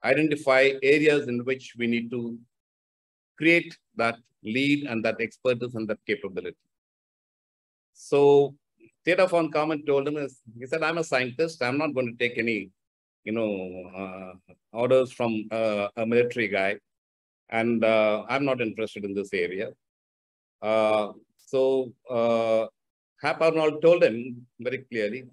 identify areas in which we need to create that lead and that expertise and that capability. So Theodor von Karman told him, he said, I'm a scientist. I'm not going to take any, orders from a military guy. And I'm not interested in this area. So Hap Arnold told him very clearly,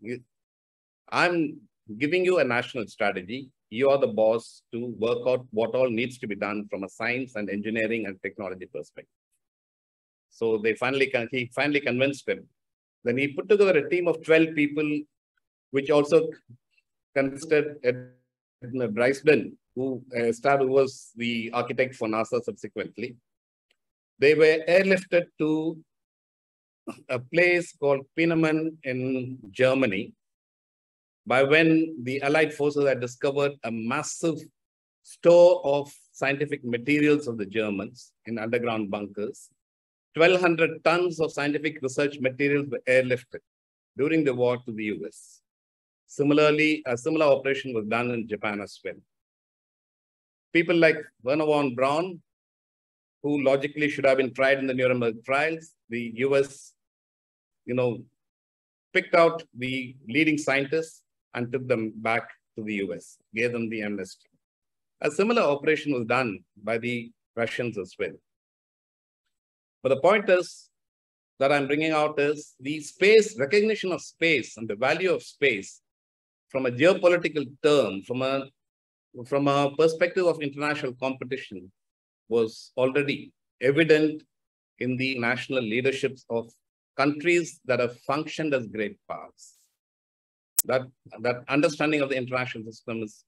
I'm giving you a national strategy. You are the boss to work out what all needs to be done from a science and engineering and technology perspective. So he finally convinced him. Then he put together a team of 12 people, which also consisted of Bryce-Dunn, who was the architect for NASA subsequently. They were airlifted to a place called Peninsula in Germany, by when the Allied forces had discovered a massive store of scientific materials of the Germans in underground bunkers. 1,200 tons of scientific research materials were airlifted during the war to the US. Similarly, a similar operation was done in Japan as well. People like Wernher von Braun, who logically should have been tried in the Nuremberg trials, the US, picked out the leading scientists and took them back to the US, gave them the amnesty. A similar operation was done by the Russians as well. But the point is that I'm bringing out is the space, recognition of space and the value of space from a geopolitical term, from a perspective of international competition, was already evident in the national leaderships of countries that have functioned as great powers. That understanding of the international system is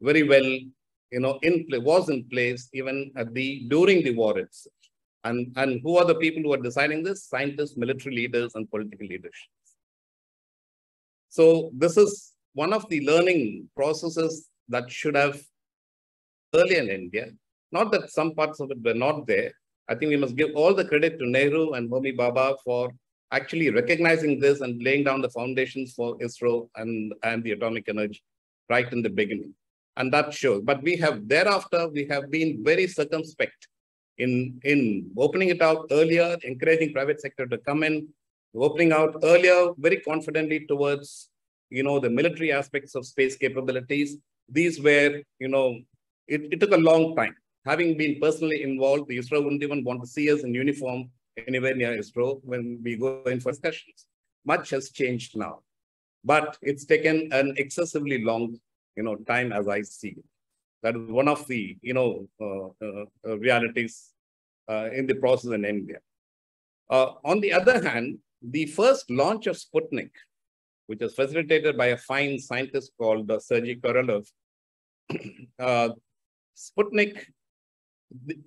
very well, was in place even during the war itself. And who are the people who are deciding this? Scientists, military leaders, and political leadership. So this is one of the learning processes that should have early in India. Not that some parts of it were not there. I think we must give all the credit to Nehru and Homi Bhabha for actually recognizing this and laying down the foundations for ISRO and the atomic energy right in the beginning. And that shows. But thereafter, we have been very circumspect in opening it out earlier, encouraging private sector to come in, opening out earlier, very confidently towards, the military aspects of space capabilities. These were, it took a long time. Having been personally involved, the ISRO wouldn't even want to see us in uniform anywhere near ISRO when we go in for discussions. Much has changed now, but it's taken an excessively long, time as I see it. That is one of the, realities in the process in India. On the other hand, the first launch of Sputnik, which was facilitated by a fine scientist called Sergei Korolev, Sputnik,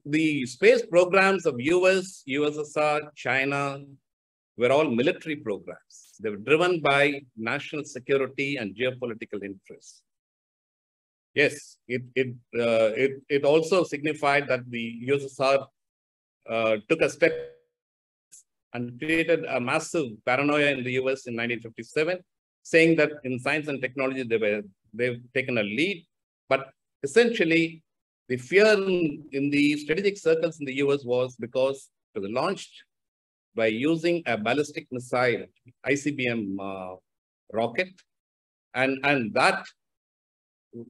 the space programs of US, USSR, China were all military programs. They were driven by national security and geopolitical interests. Yes, it also signified that the USSR took a step and created a massive paranoia in the US in 1957, saying that in science and technology they've taken a lead, but essentially the fear in the strategic circles in the US was because it was launched by using a ballistic missile, ICBM rocket, and that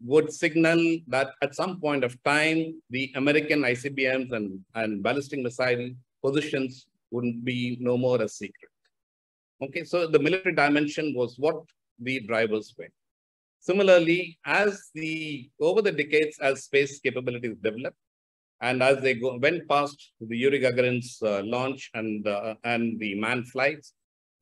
would signal that at some point of time, the American ICBMs and ballistic missile positions wouldn't be no more a secret. Okay, so the military dimension was what the drivers were. Similarly, over the decades, as space capabilities developed, and as they went past the Yuri Gagarin's launch and the manned flights,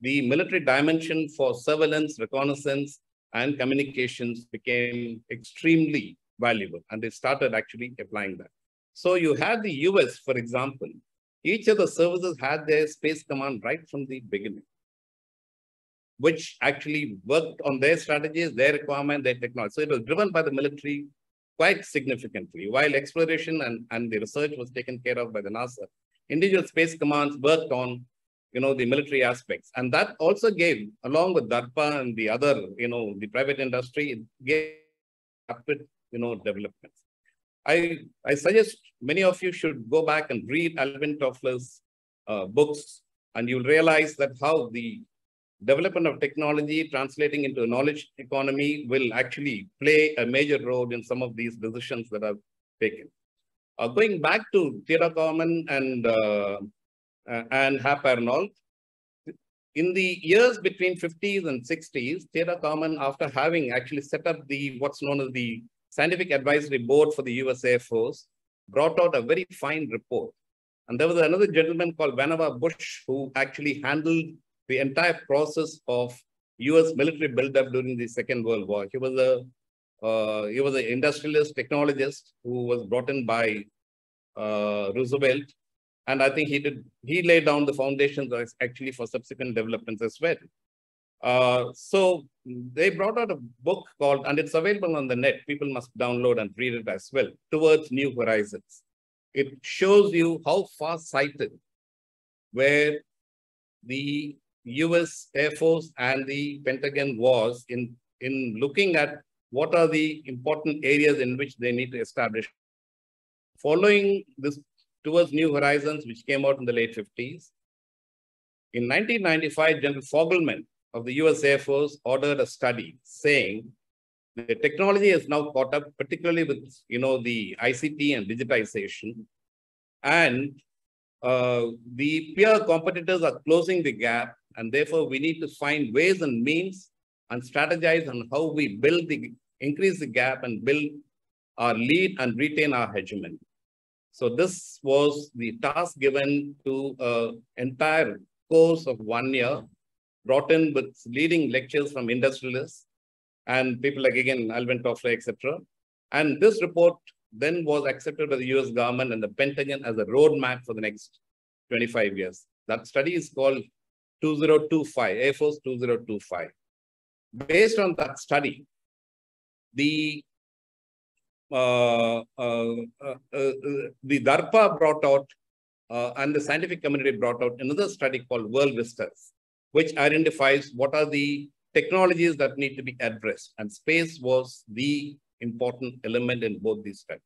the military dimension for surveillance, reconnaissance, and communications became extremely valuable, and they started actually applying that. So you had the US, for example, each of the services had their space command right from the beginning, which actually worked on their strategies, their requirement, their technology. So it was driven by the military quite significantly. While exploration and the research was taken care of by the NASA, individual space commands worked on, the military aspects. And that also gave, along with DARPA and the other, the private industry, it gave rapid, developments. I suggest many of you should go back and read Alvin Toffler's books, and you'll realize that how the development of technology translating into a knowledge economy will actually play a major role in some of these decisions that are taken. Going back to Theodore Corman and Hap Arnold, in the years between 50s and 60s, Theodore Corman, after having actually set up what's known as the Scientific Advisory Board for the US Air Force, brought out a very fine report. And there was another gentleman called Vannevar Bush who actually handled the entire process of US military buildup during the Second World War. He was an industrialist, technologist who was brought in by Roosevelt. And I think he laid down the foundations actually for subsequent developments as well. So they brought out a book called, and it's available on the net, people must download and read it as well, Towards New Horizons. It shows you how far-sighted where the US Air Force and the Pentagon was in looking at what are the important areas in which they need to establish. Following this Towards New Horizons, which came out in the late 50s, in 1995, General Fogelman of the US Air Force ordered a study saying the technology is now caught up, particularly with the ICT and digitization, and the peer competitors are closing the gap, and therefore we need to find ways and means and strategize on how we increase the gap and build our lead and retain our hegemony. So this was the task given to an entire course of 1 year, brought in with leading lectures from industrialists and people like, again, Alvin Toffler, etc. And this report then was accepted by the US government and the Pentagon as a roadmap for the next 25 years. That study is called 2025, Air Force 2025. Based on that study, the DARPA brought out and the scientific community brought out another study called World Vistas, which identifies what are the technologies that need to be addressed. And space was the important element in both these studies.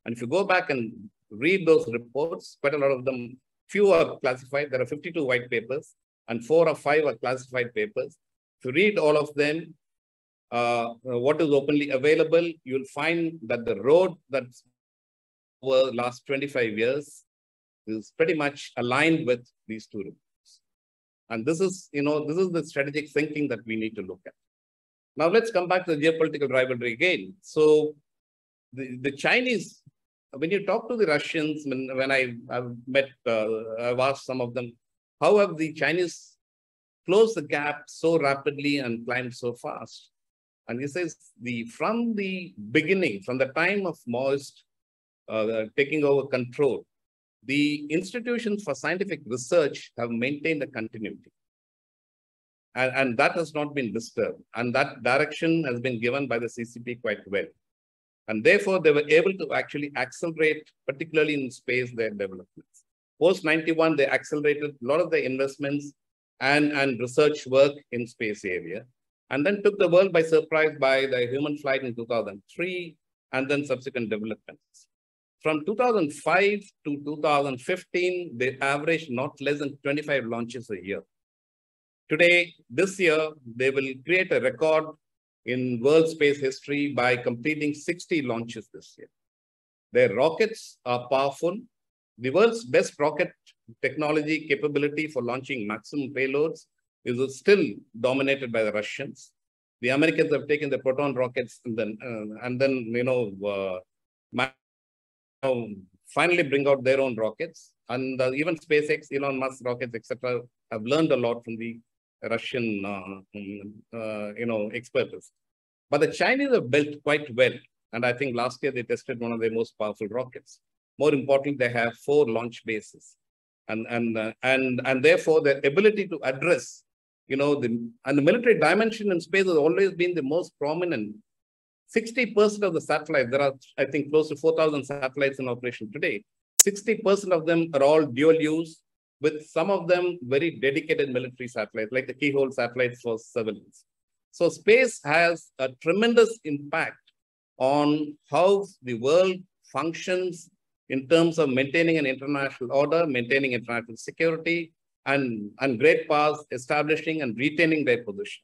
And if you go back and read those reports. Quite a lot of them, few are classified. There are 52 white papers and 4 or 5 are classified papers. If you read all of them, what is openly available, you'll find that the road that's over the last 25 years is pretty much aligned with these 2 reports. And this is, this is the strategic thinking that we need to look at. Now let's come back to the geopolitical rivalry again. So the Chinese, when you talk to the Russians, when I've met, I've asked some of them, how have the Chinese closed the gap so rapidly and climbed so fast? And he says, from the beginning, from the time of Maoist taking over control, the institutions for scientific research have maintained a continuity. And that has not been disturbed. And that direction has been given by the CCP quite well. And therefore, they were able to actually accelerate, particularly in space, their developments. Post-91, they accelerated a lot of their investments and research work in space area, and then took the world by surprise by the human flight in 2003, and then subsequent developments. From 2005 to 2015, they averaged not less than 25 launches a year. Today, this year, they will create a record in world space history by completing 60 launches this year. Their rockets are powerful. The world's best rocket technology capability for launching maximum payloads is still dominated by the Russians. The Americans have taken the proton rockets and then finally bring out their own rockets. And even SpaceX, Elon Musk rockets, etc., have learned a lot from the Russian, expertise. But the Chinese have built quite well. And I think last year they tested one of their most powerful rockets. More importantly, they have 4 launch bases. And therefore, their ability to address, the military dimension in space has always been the most prominent. 60% of the satellites, there are, I think, close to 4,000 satellites in operation today. 60% of them are all dual use, with some of them very dedicated military satellites, like the keyhole satellites for surveillance. So space has a tremendous impact on how the world functions in terms of maintaining an international order, maintaining international security, and great powers establishing and retaining their position.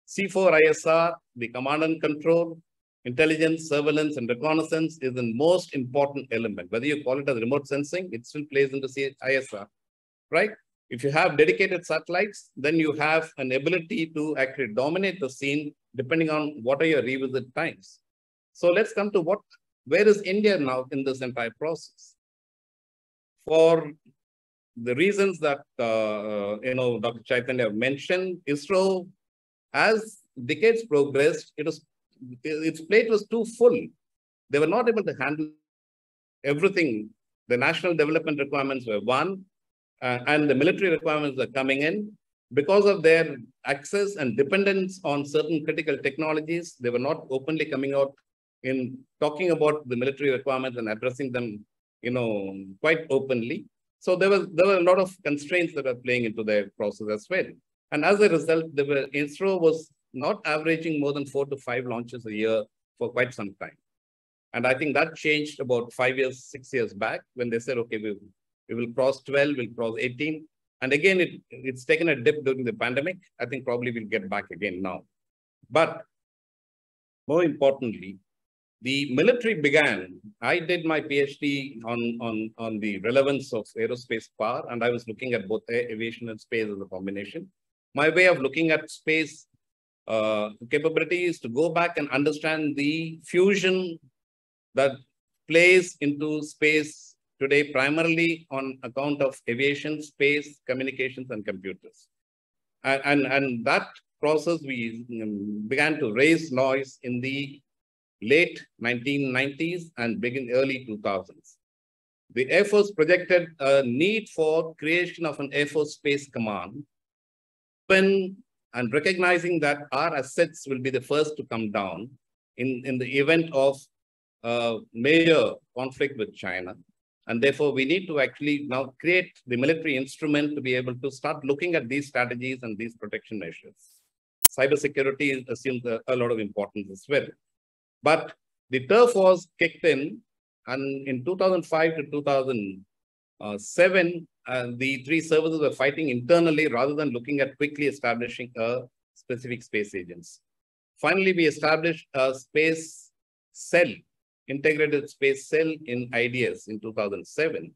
C4ISR, the command and control, intelligence, surveillance, and reconnaissance is the most important element. Whether you call it as remote sensing, it still plays into ISR, right? If you have dedicated satellites, then you have an ability to actually dominate the scene depending on what are your revisit times. So let's come to where is India now in this entire process? For the reasons that, Dr. Chaitanya mentioned, ISRO, as decades progressed, its plate was too full. They were not able to handle everything. The national development requirements were one, and the military requirements are coming in. Because of their access and dependence on certain critical technologies, they were not openly coming out in talking about the military requirements and addressing them, quite openly. So there were a lot of constraints that are playing into their process as well. And as a result, ISRO was not averaging more than 4 to 5 launches a year for quite some time. And I think that changed about 5 years, 6 years back when they said, okay, we will cross 12, we'll cross 18. And again, it's taken a dip during the pandemic. I think probably we'll get back again now. But more importantly, the military began. I did my PhD on the relevance of aerospace power, and I was looking at both aviation and space as a combination. My way of looking at space capability is to go back and understand the fusion that plays into space today, primarily on account of aviation, space, communications, and computers. And that process, we began to raise noise in the late 1990s and early 2000s. The Air Force projected a need for creation of an Air Force Space Command, and recognizing that our assets will be the first to come down in the event of a major conflict with China. And therefore, we need to actually now create the military instrument to be able to start looking at these strategies and these protection measures. Cybersecurity assumes a lot of importance as well. But the turf wars kicked in And in 2005 to 2007, the three services were fighting internally rather than looking at quickly establishing a specific space agency. Finally, we established a space cell, integrated space cell in IDS in 2007,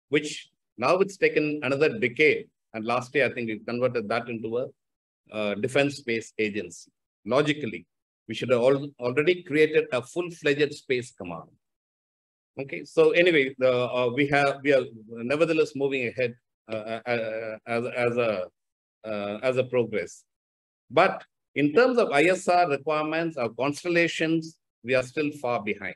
which now it's taken another decade. And last year, I think we converted that into a defense space agency. Logically, we should have already created a full-fledged space command. Okay, so anyway, we are nevertheless moving ahead as a progress. But in terms of ISR requirements or constellations, we are still far behind.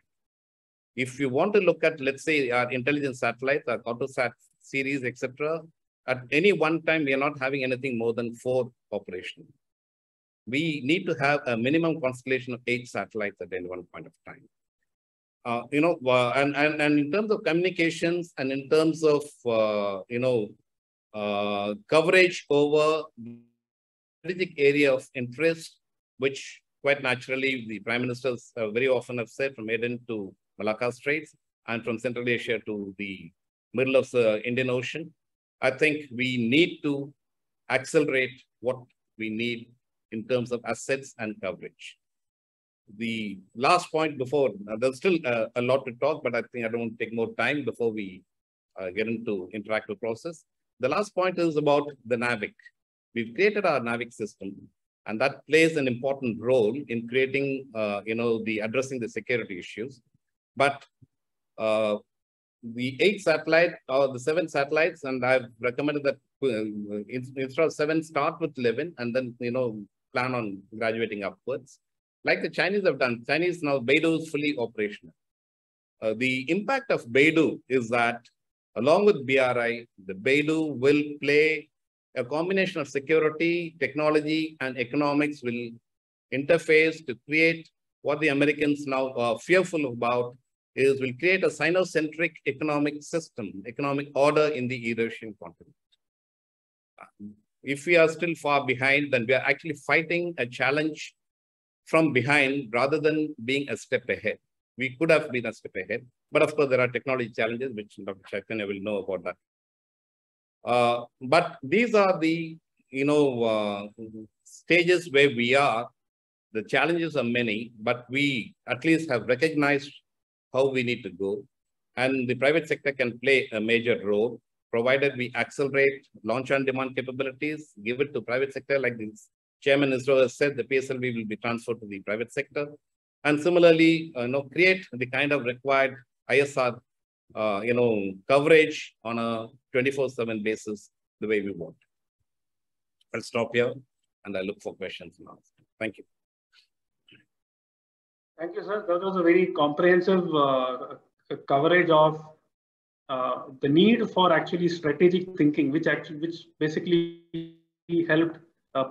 If you want to look at, let's say, our intelligence satellites, our AutoSat series, etc., at any one time, we are not having anything more than 4 operational. We need to have a minimum constellation of 8 satellites at any one point of time. And in terms of communications and in terms of, coverage over strategic area of interest, which quite naturally the prime ministers very often have said, from Aden to Malacca Straits and from Central Asia to the middle of the Indian Ocean. I think we need to accelerate what we need in terms of assets and coverage. The last point before, there's still a lot to talk, but I think I don't want to take more time before we get into interactive process. The last point is about the NAVIC. We've created our NAVIC system, and that plays an important role in creating, addressing the security issues. But the 8 satellites or the 7 satellites, and I've recommended that instead of 7, start with 11, and then plan on graduating upwards. Like the Chinese have done. Chinese now, Beidou is fully operational. The impact of Beidou is that, along with BRI, the Beidou will play a combination of security, technology, and economics will interface to create what the Americans now are fearful about, is will create a Sino-centric economic system, economic order in the Eurasian continent. If we are still far behind, then we are actually fighting a challenge from behind rather than being a step ahead. We could have been a step ahead, but of course there are technology challenges, which Dr. Chaitanya will know about that. But these are the stages where we are. The challenges are many, but we at least have recognized how we need to go. And the private sector can play a major role, provided we accelerate launch on demand capabilities, give it to private sector. Like this Chairman ISRO has said, the PSLV will be transferred to the private sector. And similarly, create the kind of required ISR, coverage on a 24/7 basis, the way we want. I'll stop here and I look for questions now. Thank you. Thank you, sir. That was a very comprehensive coverage of the need for actually strategic thinking, which basically helped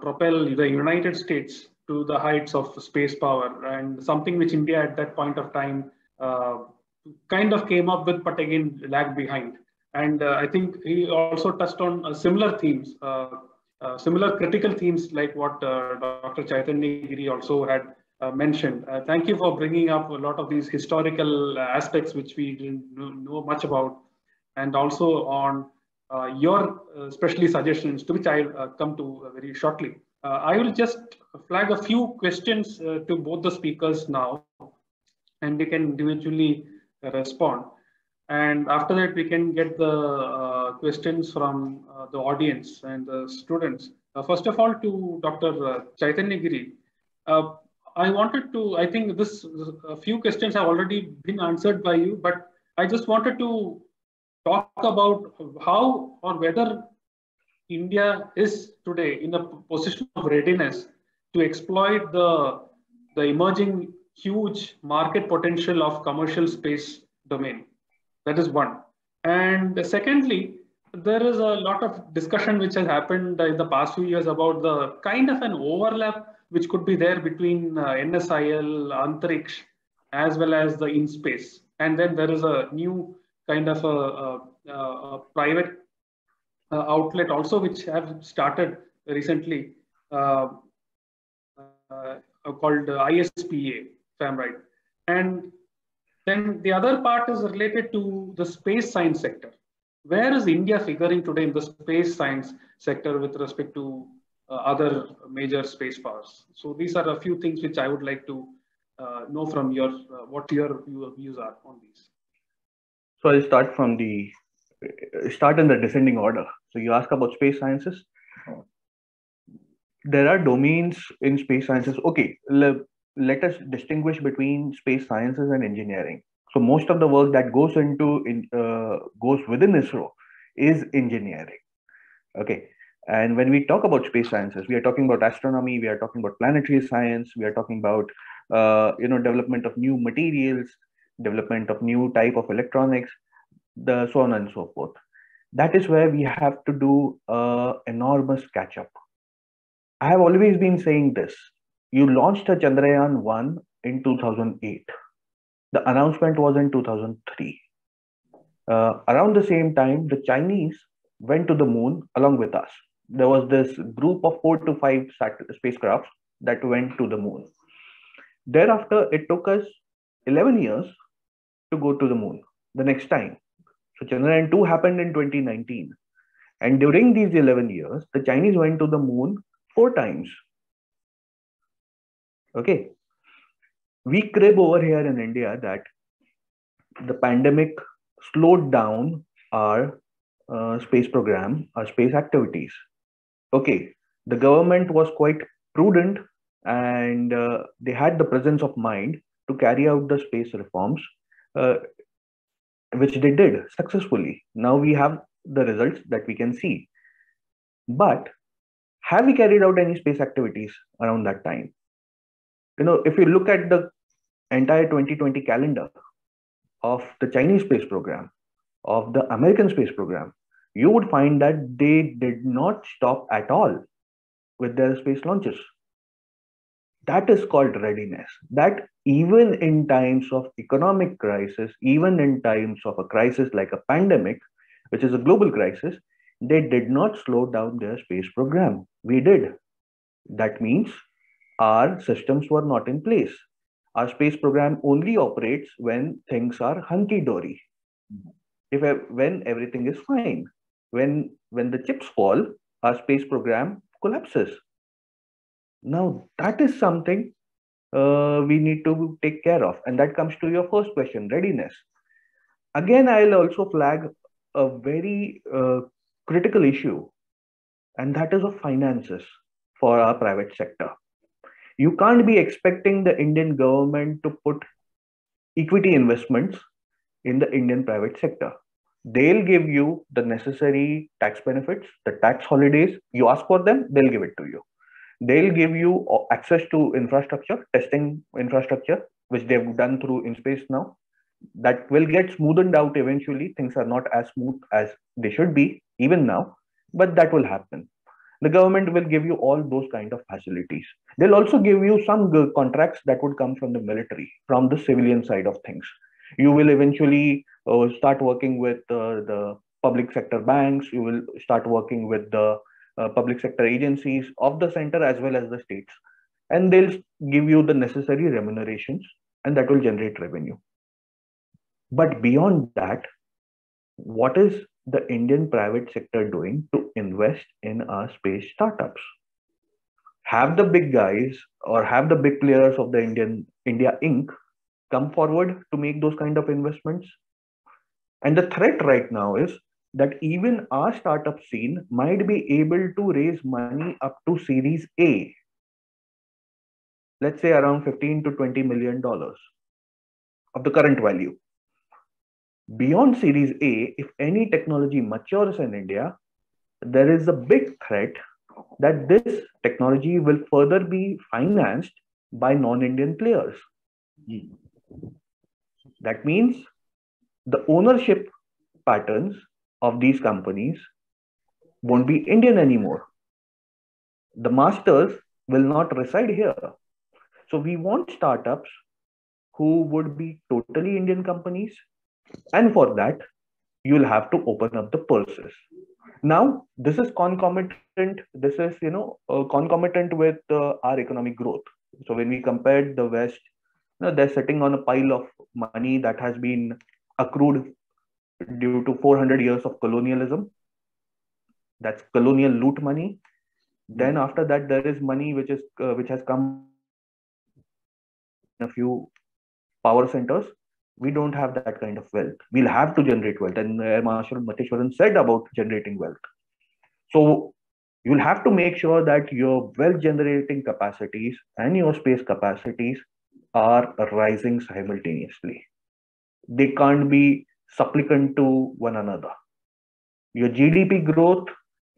propel the United States to the heights of space power, and something which India at that point of time kind of came up with, but again lagged behind. And I think he also touched on similar themes, similar critical themes like what Dr. Chaitanya Giri also had mentioned. Thank you for bringing up a lot of these historical aspects which we didn't know much about, and also on your especially suggestions, to which I'll come to very shortly. I will just flag a few questions to both the speakers now, and we can individually respond. And after that, we can get the questions from the audience and the students. First of all, to Dr. Chaitanya Giri, I think a few questions have already been answered by you, but I just wanted to talk about how or whether India is today in a position of readiness to exploit the emerging huge market potential of commercial space domain. That is one. And secondly, there is a lot of discussion which has happened in the past few years about the kind of an overlap which could be there between NSIL, Antariksh, as well as the in-space. And then there is a new kind of a private outlet also which have started recently called ISPA, if I'm right. And Then the other part is related to the space science sector. Where is India figuring today in the space science sector with respect to other major space powers? So these are a few things which I would like to know from your, what your views are on these. So I'll start from start in the descending order. So you ask about space sciences. There are domains in space sciences. Okay, let us distinguish between space sciences and engineering. So most of the work that goes goes within ISRO is engineering. Okay, and when we talk about space sciences, we are talking about astronomy, we are talking about planetary science, we are talking about development of new materials, development of new type of electronics, so on and so forth. That is where we have to do enormous catch up. I have always been saying this. You launched a Chandrayaan 1 in 2008. The announcement was in 2003. Around the same time, the Chinese went to the moon along with us. There was this group of 4 to 5 spacecrafts that went to the moon. Thereafter, it took us 11 years to go to the moon the next time. So Chandrayaan 2 happened in 2019. And during these 11 years, the Chinese went to the moon 4 times. Okay. We crib over here in India that the pandemic slowed down our space program, our space activities. Okay. The government was quite prudent and they had the presence of mind to carry out the space reforms, which they did successfully. Now we have the results that we can see. But have we carried out any space activities around that time? If you look at the entire 2020 calendar of the Chinese space program, of the American space program, you would find that they did not stop at all with their space launches. That is called readiness. That even in times of economic crisis, even in times of a crisis like a pandemic, which is a global crisis, they did not slow down their space program. We did. That means our systems were not in place. Our space program only operates when things are hunky-dory. When everything is fine. When the chips fall, our space program collapses. Now, that is something we need to take care of. And that comes to your first question, readiness. Again, I'll also flag a very critical issue, and that is of finances for our private sector. You can't be expecting the Indian government to put equity investments in the Indian private sector. They'll give you the necessary tax benefits, the tax holidays. You ask for them, they'll give it to you. They'll give you access to infrastructure, testing infrastructure, which they've done through InSpace now. That will get smoothened out eventually. Things are not as smooth as they should be, even now, but that will happen. The government will give you all those kind of facilities. They'll also give you some contracts that would come from the military, from the civilian side of things. You will eventually start working with the public sector banks. You will start working with the public sector agencies of the center as well as the states. And they'll give you the necessary remunerations, and that will generate revenue. But beyond that, what is the Indian private sector doing to invest in our space startups? Have the big guys or have the big players of the India Inc. come forward to make those kind of investments? And the threat right now is that even our startup scene might be able to raise money up to Series A, let's say around $15 to $20 million of the current value. Beyond Series A, if any technology matures in India, there is a big threat that this technology will further be financed by non-Indian players. That means the ownership patterns of these companies won't be Indian anymore. The masters will not reside here. So we want startups who would be totally Indian companies. And for that, you'll have to open up the purses. Now, this is concomitant. This is, concomitant with our economic growth. So when we compared the West, they're sitting on a pile of money that has been accrued due to 400 years of colonialism. That's colonial loot money. Then after that, there is money which has come in a few power centers. We don't have that kind of wealth. We'll have to generate wealth. And Marshal Matheswaran said about generating wealth. So you'll have to make sure that your wealth generating capacities and your space capacities are rising simultaneously. They can't be supplicant to one another. Your GDP growth,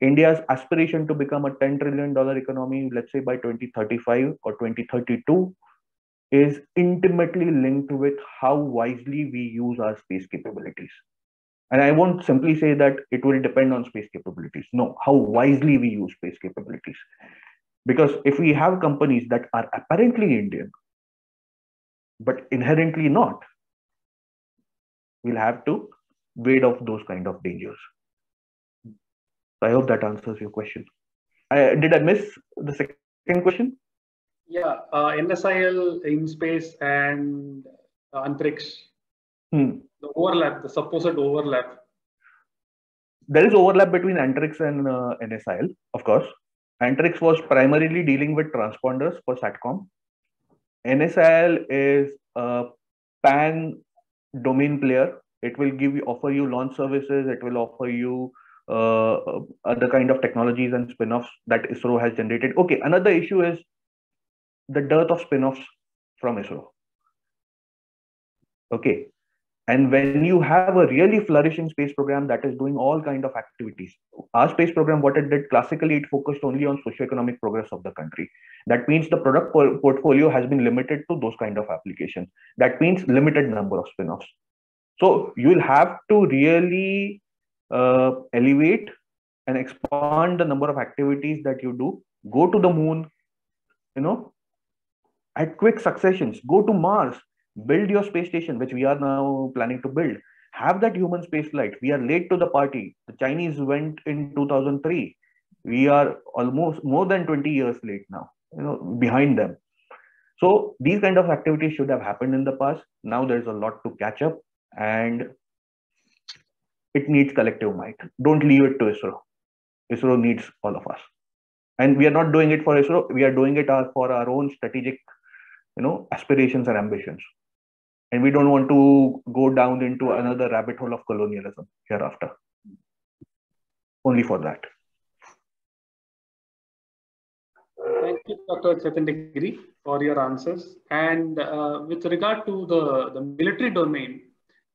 India's aspiration to become a $10 trillion economy, let's say by 2035 or 2032, is intimately linked with how wisely we use our space capabilities. And I won't simply say that it will depend on space capabilities. No, how wisely we use space capabilities. Because if we have companies that are apparently Indian, but inherently not, we'll have to wade off those kind of dangers. I hope that answers your question. Did I miss the second question? Yeah, NSIL in space and Antrix. The overlap, the supposed overlap. There is overlap between Antrix and NSIL, of course. Antrix was primarily dealing with transponders for SATCOM. NSIL is a pan-domain player. It will offer you launch services. It will offer you other kind of technologies and spin-offs that ISRO has generated. Okay, another issue is the dearth of spin-offs from ISRO. Okay, and when you have a really flourishing space program that is doing all kind of activities, our space program, what it did classically, it focused only on socio-economic progress of the country. That means the product portfolio has been limited to those kind of applications. That means limited number of spin-offs. So you will have to really elevate and expand the number of activities that you do. Go to the moon, at quick successions. Go to Mars, build your space station, which we are now planning to build. Have that human space flight. We are late to the party. The Chinese went in 2003. We are almost more than 20 years late now, behind them. So these kind of activities should have happened in the past. Now there's a lot to catch up, and it needs collective might. Don't leave it to ISRO. ISRO needs all of us. And we are not doing it for ISRO. We are doing it for our own strategic, aspirations and ambitions. And we don't want to go down into another rabbit hole of colonialism hereafter. Only for that. Thank you, Dr. Chaitanya Giri, for your answers. And with regard to the military domain,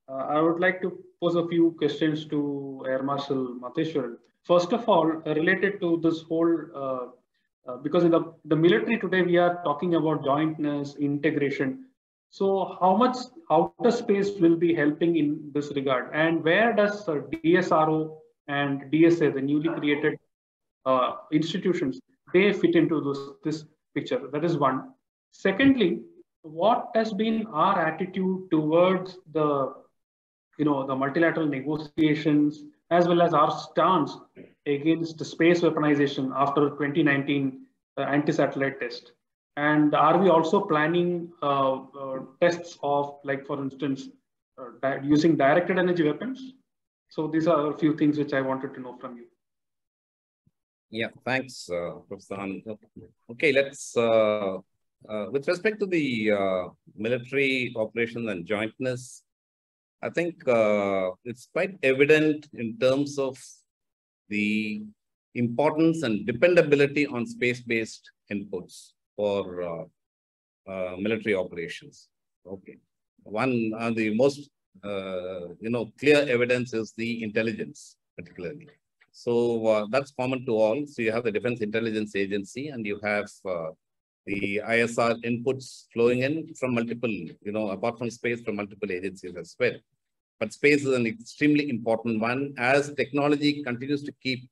I would like to pose a few questions to Air Marshal Matheswaran. First of all, related to this whole, because in the military today, we are talking about jointness, integration. So how much outer space will be helping in this regard? And where does DSRO and DSA, the newly created institutions, they fit into this picture? That is one. Secondly, what has been our attitude towards the multilateral negotiations, as well as our stance against space weaponization after 2019 anti-satellite test? And are we also planning tests of, like, for instance, using directed energy weapons? So these are a few things which I wanted to know from you. Yeah, thanks, Professor Anand. Okay, let's, with respect to the military operations and jointness, I think it's quite evident in terms of the importance and dependability on space-based inputs for military operations. Okay, one of the most clear evidence is the intelligence, particularly. So that's common to all. So you have the Defense Intelligence Agency, and you have the ISR inputs flowing in from multiple, apart from space, from multiple agencies as well. But space is an extremely important one as technology continues to keep,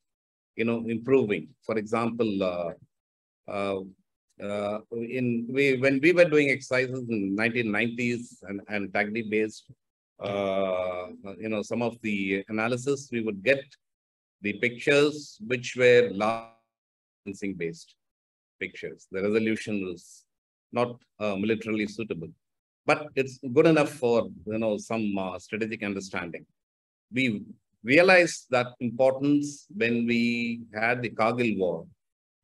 improving. For example, when we were doing exercises in 1990s and TAGDI based, some of the analysis, we would get the pictures which were large based pictures. The resolution was not militarily suitable. but it's good enough for, some strategic understanding. We realized that importance when we had the Kargil war.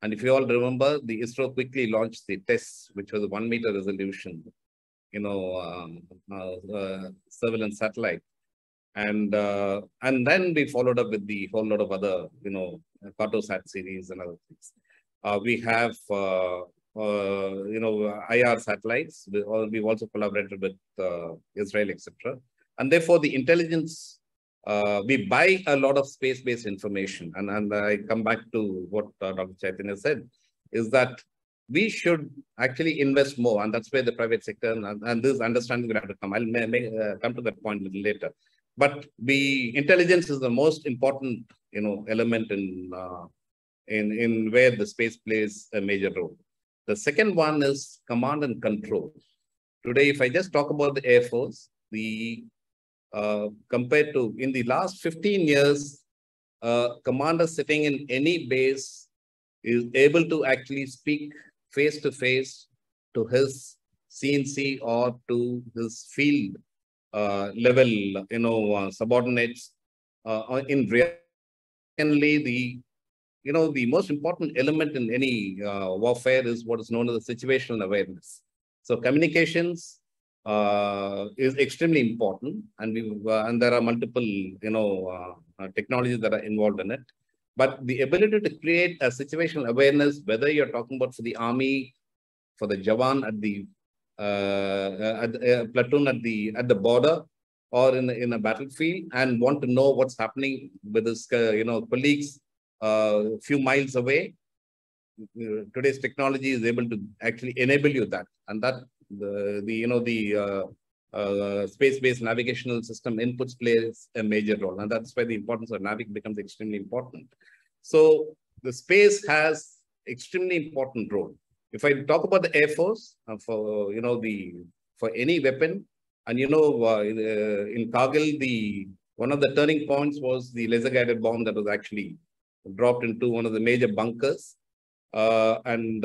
And if you all remember, the ISRO quickly launched the TESS, which was a 1 meter resolution, surveillance satellite. And then we followed up with the whole lot of other, Cartosat series and other things. We have, IR satellites. We've also collaborated with Israel, etc. And therefore, the intelligence, we buy a lot of space-based information. And I come back to what Dr. Chaitanya said, is that we should actually invest more. And that's where the private sector and this understanding will have to come. I'll come to that point a little later. But the intelligence is the most important, element in where the space plays a major role. The second one is command and control. Today, if I just talk about the Air Force, compared to in the last 15 years, commander sitting in any base is able to actually speak face to face to his CNC or to his field level, subordinates. In reality, the most important element in any warfare is what is known as the situational awareness. So communications is extremely important, and there are multiple, technologies that are involved in it. But the ability to create a situational awareness, whether you're talking about for the army, for the Jawan at the platoon at the border, or in a battlefield, and want to know what's happening with his colleagues few miles away. Today's technology is able to actually enable you that, and that space-based navigational system inputs plays a major role, and that's why the importance of NAVIC becomes extremely important. So the space has extremely important role. If I talk about the Air Force, for any weapon, and in Kargil, one of the turning points was the laser-guided bomb that was actually dropped into one of the major bunkers. And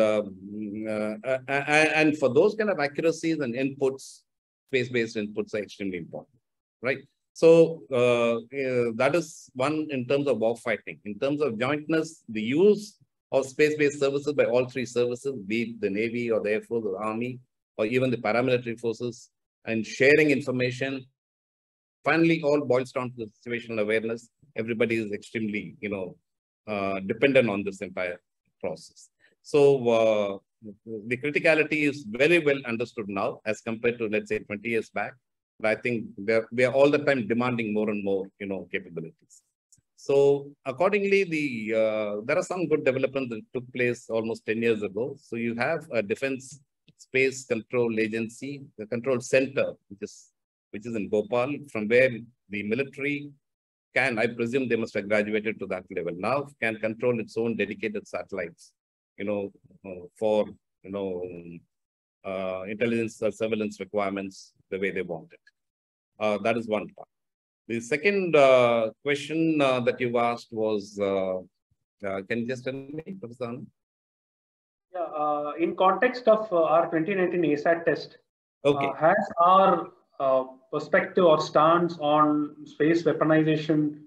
for those kind of accuracies and inputs, space-based inputs are extremely important, right? So that is one in terms of war fighting. In terms of jointness, the use of space-based services by all three services, be it the Navy or the Air Force or the Army, or even the paramilitary forces, and sharing information, finally all boils down to the situational awareness. Everybody is extremely, dependent on this entire process. So the criticality is very well understood now as compared to, let's say, 20 years back. But I think we are all the time demanding more and more, capabilities. So accordingly, there are some good developments that took place almost 10 years ago. So you have a Defense Space Control Agency, the control center, which is in Bhopal, from where the military can, I presume they must have graduated to that level now, can control its own dedicated satellites, for, intelligence or surveillance requirements the way they want it. That is one part. The second question that you asked was, can you just tell me, Professor Anand? Yeah, in context of our 2019 ASAT test, okay. Has our perspective or stance on space weaponization,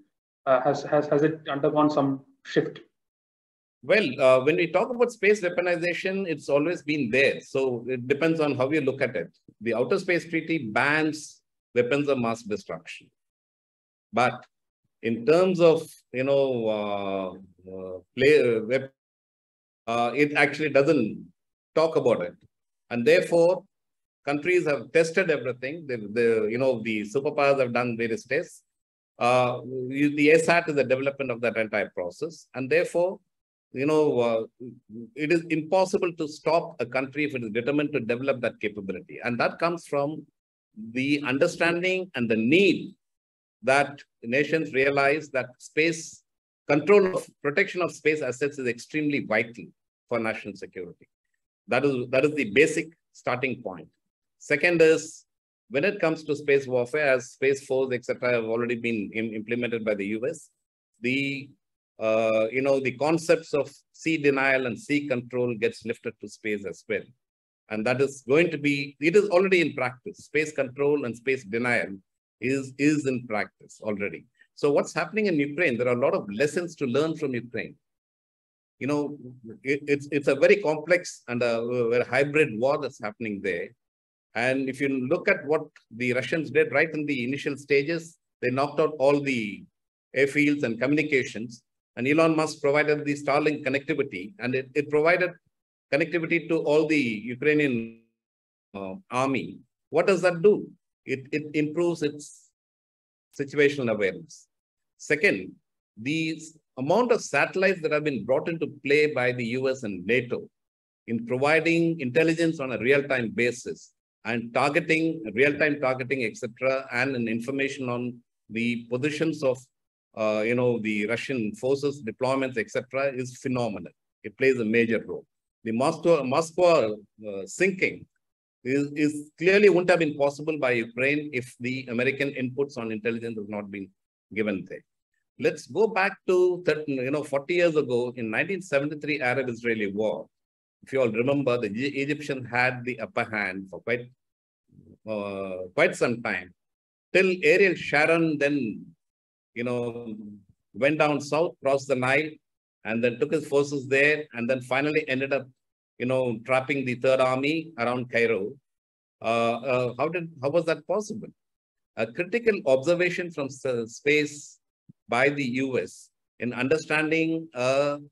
has it undergone some shift? Well, when we talk about space weaponization, it's always been there. So it depends on how you look at it. The Outer Space Treaty bans weapons of mass destruction. But in terms of, it actually doesn't talk about it. And therefore, countries have tested everything. The superpowers have done various tests. The ASAT is the development of that entire process. And therefore, it is impossible to stop a country if it is determined to develop that capability. And that comes from the understanding and the need that nations realize that space control of protection of space assets is extremely vital for national security. That is the basic starting point. Second is, when it comes to space warfare, as Space Force, etc., have already been implemented by the US, the concepts of sea denial and sea control gets lifted to space as well. And that is going to be, it is already in practice. Space control and space denial is in practice already. So what's happening in Ukraine, there are a lot of lessons to learn from Ukraine. You know, it's a very complex and a hybrid war that's happening there. And if you look at what the Russians did right in the initial stages, they knocked out all the airfields and communications. And Elon Musk provided the Starlink connectivity, and it provided connectivity to all the Ukrainian army. What does that do? It improves its situational awareness. Second, the amount of satellites that have been brought into play by the US and NATO in providing intelligence on a real-time basis and targeting, real-time targeting, etc., and an information on the positions of the Russian forces, deployments, etc., is phenomenal. It plays a major role. The Moscow sinking is clearly wouldn't have been possible by Ukraine if the American inputs on intelligence have not been given there. Let's go back to 40 years ago in 1973 Arab-Israeli war. If you all remember, the Egyptians had the upper hand for quite some time, till Ariel Sharon then, went down south, crossed the Nile, and then took his forces there, and then finally ended up, trapping the Third Army around Cairo. How was that possible? A critical observation from space by the US in understanding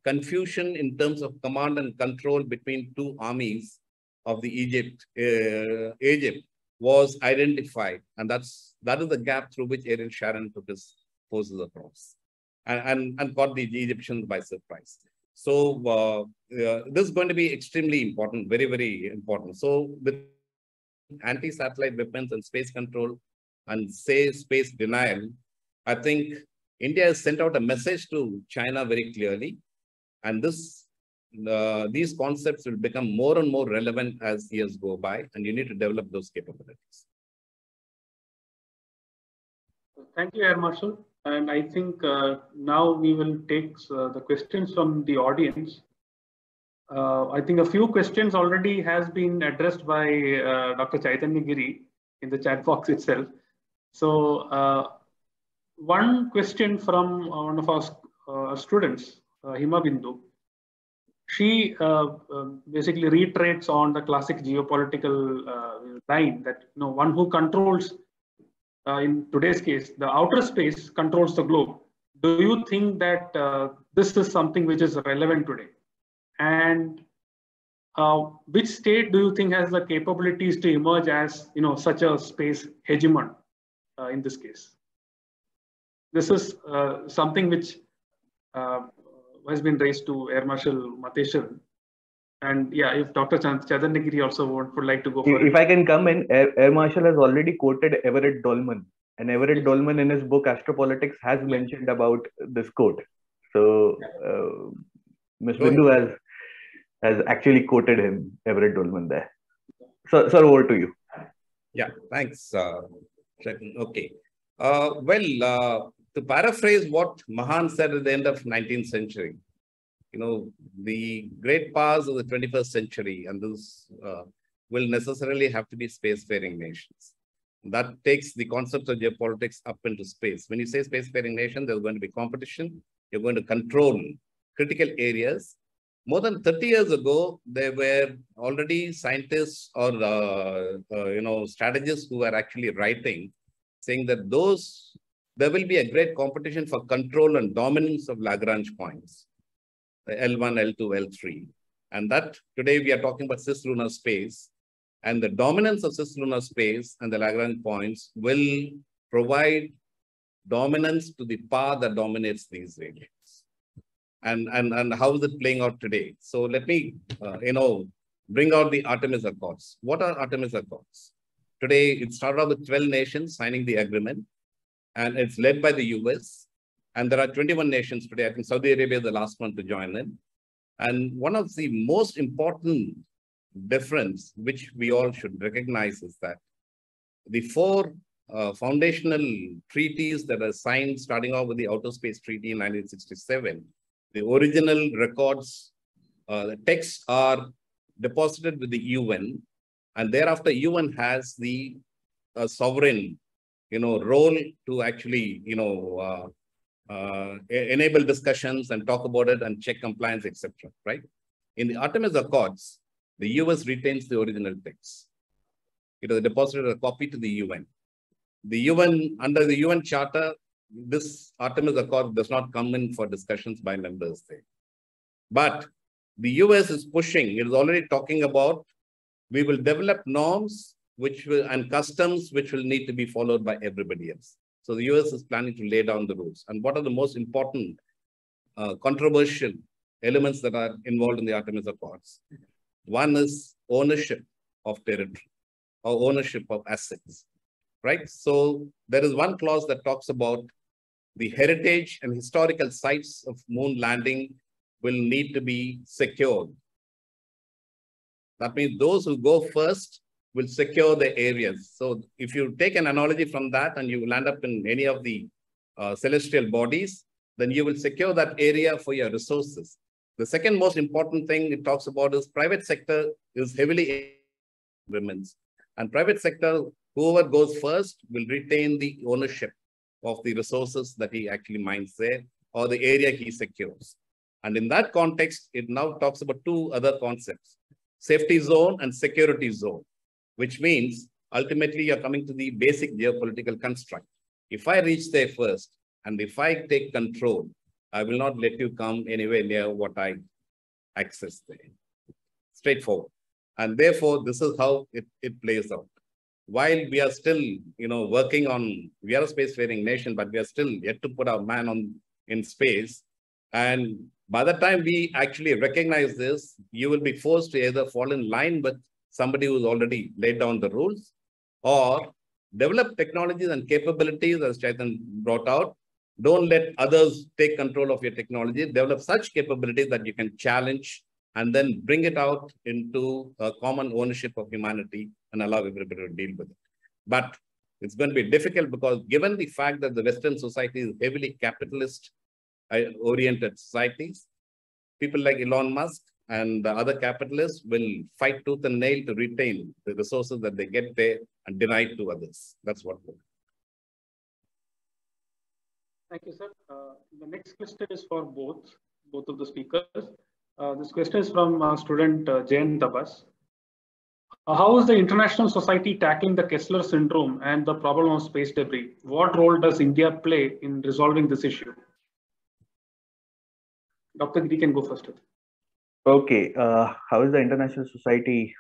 confusion in terms of command and control between two armies of the Egypt was identified, and that is the gap through which Ariel Sharon took his forces across and caught the Egyptians by surprise. So this is going to be extremely important, very, very important. So with anti-satellite weapons and space control and space denial, I think India has sent out a message to China very clearly, and these concepts will become more and more relevant as years go by, and you need to develop those capabilities. Thank you, Air Marshal. And I think now we will take the questions from the audience. I think a few questions already has been addressed by Dr. Chaitanya Giri in the chat box itself. So one question from one of our students, Hima Bindu. She basically reiterates on the classic geopolitical line that one who controls, in today's case, the outer space controls the globe. Do you think that this is something which is relevant today? And which state do you think has the capabilities to emerge as such a space hegemon in this case? This is something which has been raised to Air Marshal Matheswaran. And yeah, if Dr. Chaitanya Giri also would like to go for it. If I can come in, Air Marshal has already quoted Everett Dolman. And Everett Dolman in his book Astropolitics has mentioned about this quote. So Ms. Bindu has actually quoted him, Everett Dolman there. So, sir, over to you. Yeah, thanks. Okay. To paraphrase what Mahan said at the end of 19th century, the great powers of the 21st century, and this will necessarily have to be spacefaring nations. That takes the concept of geopolitics up into space. When you say spacefaring nation, there's going to be competition. You're going to control critical areas. More than 30 years ago, there were already scientists or strategists who were actually writing, saying that there will be a great competition for control and dominance of Lagrange points, L1, L2, L3. And that today we are talking about cislunar space, and the dominance of cislunar space and the Lagrange points will provide dominance to the power that dominates these regions. And how is it playing out today? So let me, bring out the Artemis Accords. What are Artemis Accords? Today, it started off with 12 nations signing the agreement, and it's led by the US. And there are 21 nations today. I think Saudi Arabia is the last one to join in. And one of the most important difference, which we all should recognize, is that the four foundational treaties that are signed, starting off with the Outer Space Treaty in 1967, the original records, the texts are deposited with the UN, and thereafter UN has the sovereign, role to actually, enable discussions and talk about it and check compliance, etc. Right? In the Artemis Accords, the US retains the original text. It is deposited a copy to the UN. The UN, under the UN Charter, this Artemis Accord does not come in for discussions by members there. But the US is pushing, it is already talking about, we will develop norms and customs which will need to be followed by everybody else. So the US is planning to lay down the rules. And what are the most important controversial elements that are involved in the Artemis Accords? One is ownership of territory or ownership of assets, right? So there is one clause that talks about the heritage and historical sites of moon landing will need to be secured. That means those who go first will secure the areas. So if you take an analogy from that and you land up in any of the celestial bodies, then you will secure that area for your resources. The second most important thing it talks about is private sector is heavily women's. And private sector, whoever goes first will retain the ownership of the resources that he actually mines there or the area he secures. And in that context, it now talks about two other concepts, safety zone and security zone, which means ultimately you're coming to the basic geopolitical construct. If I reach there first and if I take control, I will not let you come anywhere near what I access there. Straightforward. And therefore, this is how it plays out. While we are still, working on, we are a spacefaring nation, but we are still yet to put our man in space. And by the time we actually recognize this, you will be forced to either fall in line with somebody who's already laid down the rules or develop technologies and capabilities, as Chaitanya brought out. Don't let others take control of your technology. Develop such capabilities that you can challenge and then bring it out into a common ownership of humanity and allow everybody to deal with it. But it's going to be difficult because given the fact that the Western society is heavily capitalist-oriented societies, people like Elon Musk and the other capitalists will fight tooth and nail to retain the resources that they get there and deny it to others. That's what we'll do. Thank you, sir. The next question is for both of the speakers. This question is from student Jayan Tabas. How is the international society tackling the Kessler syndrome and the problem of space debris? What role does India play in resolving this issue? Dr. Giri can go first. Okay, how is the international society?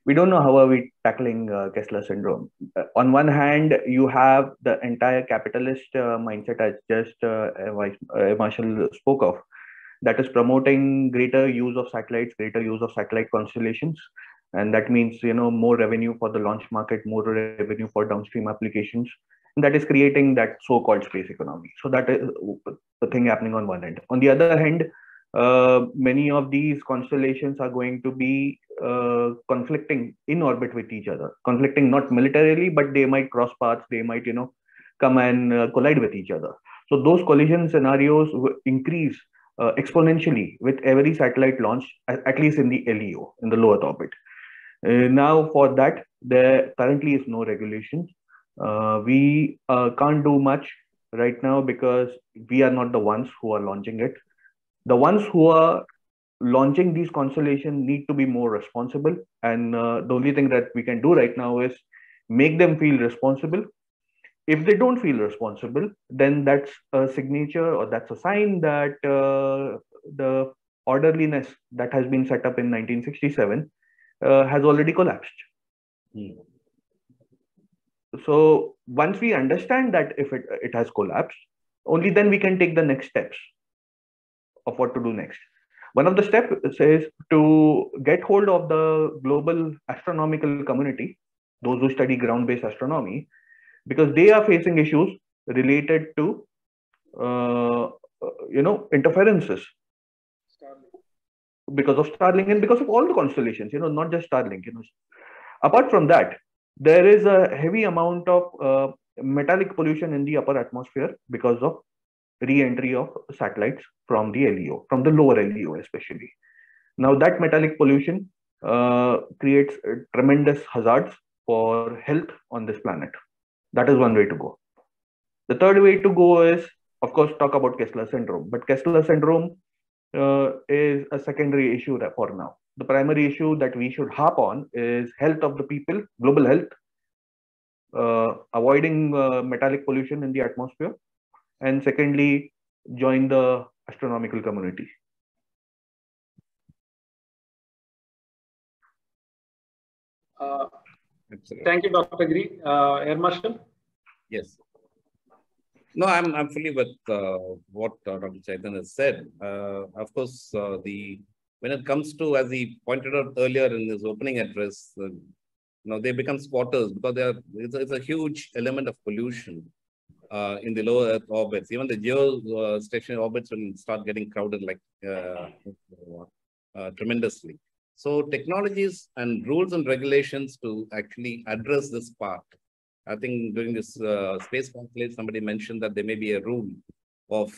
We don't know how are we tackling Kessler syndrome. On one hand, you have the entire capitalist mindset, as just Marshal spoke of, that is promoting greater use of satellites, greater use of satellite constellations. And that means, more revenue for the launch market, more revenue for downstream applications. And that is creating that so-called space economy. So that is the thing happening on one end. On the other hand, many of these constellations are going to be conflicting in orbit with each other. Conflicting not militarily, but they might cross paths. They might, come and collide with each other. So those collision scenarios increase exponentially with every satellite launch, at least in the LEO, in the low Earth orbit. Now, for that, there currently is no regulation. We can't do much right now because we are not the ones who are launching it. The ones who are launching these constellations need to be more responsible. And the only thing that we can do right now is make them feel responsible. If they don't feel responsible, then that's a signature or that's a sign that the orderliness that has been set up in 1967 has already collapsed. So once we understand that if it has collapsed, only then we can take the next steps of what to do next. One of the steps is to get hold of the global astronomical community, those who study ground-based astronomy, because they are facing issues related to, interferences because of Starlink and because of all the constellations, not just Starlink. Apart from that, there is a heavy amount of metallic pollution in the upper atmosphere because of re-entry of satellites from the LEO, from the lower LEO especially. Now that metallic pollution creates tremendous hazards for health on this planet. That is one way to go. The third way to go is, of course, talk about Kessler syndrome. But Kessler syndrome is a secondary issue for now. The primary issue that we should harp on is health of the people, global health, avoiding metallic pollution in the atmosphere, and secondly, join the astronomical community. Thank you, Dr. Giri. Air Marshal? Yes. No, I'm fully with what Dr. Chaitanya has said. Of course, when it comes to, as he pointed out earlier in his opening address, they become squatters because it's a huge element of pollution in the low Earth orbits. Even the geostationary orbits will start getting crowded like tremendously. So technologies and rules and regulations to actually address this part. I think during this space conclave, somebody mentioned that there may be a rule of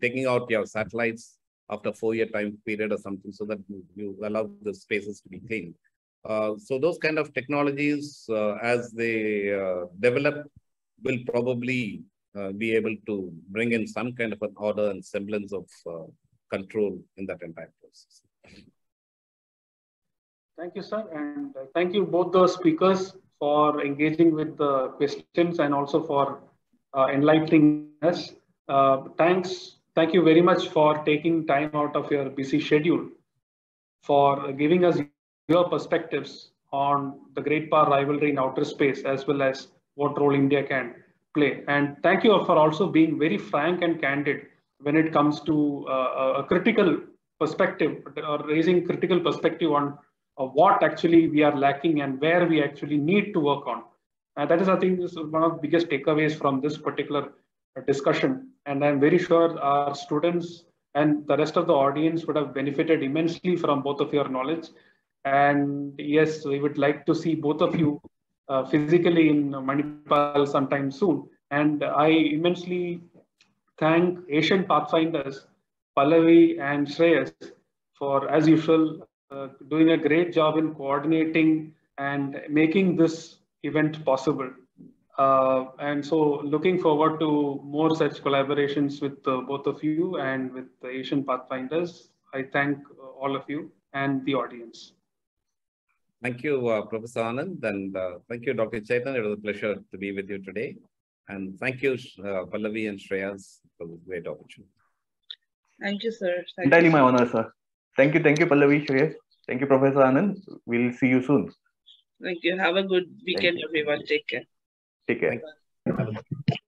taking out your satellites after 4-year time period or something, so that you allow the spaces to be cleaned. So those kind of technologies, as they develop, will probably be able to bring in some kind of an order and semblance of control in that entire process. Thank you, sir. And thank you both the speakers for engaging with the questions and also for enlightening us. Thank you very much for taking time out of your busy schedule for giving us your perspectives on the great power rivalry in outer space, as well as what role India can play. And thank you for also being very frank and candid when it comes to a critical perspective, or raising critical perspective on what actually we are lacking and where we actually need to work on. That is, I think, is one of the biggest takeaways from this particular discussion. And I'm very sure our students and the rest of the audience would have benefited immensely from both of your knowledge. And yes, we would like to see both of you physically in Manipal sometime soon. And I immensely thank Asian Pathfinders, Pallavi and Shreyas, for, as usual, doing a great job in coordinating and making this event possible. And so looking forward to more such collaborations with both of you and with the Asian Pathfinders. I thank all of you and the audience. Thank you, Professor Anand, and thank you, Dr. Chaitanya. It was a pleasure to be with you today. And thank you, Pallavi and Shreyas, for this great opportunity. Thank you, sir. Entirely my honor, sir. Thank you, Pallavi, Shreyas. Thank you, Professor Anand. We'll see you soon. Thank you. Have a good weekend, everyone. Take care. Take care. Bye.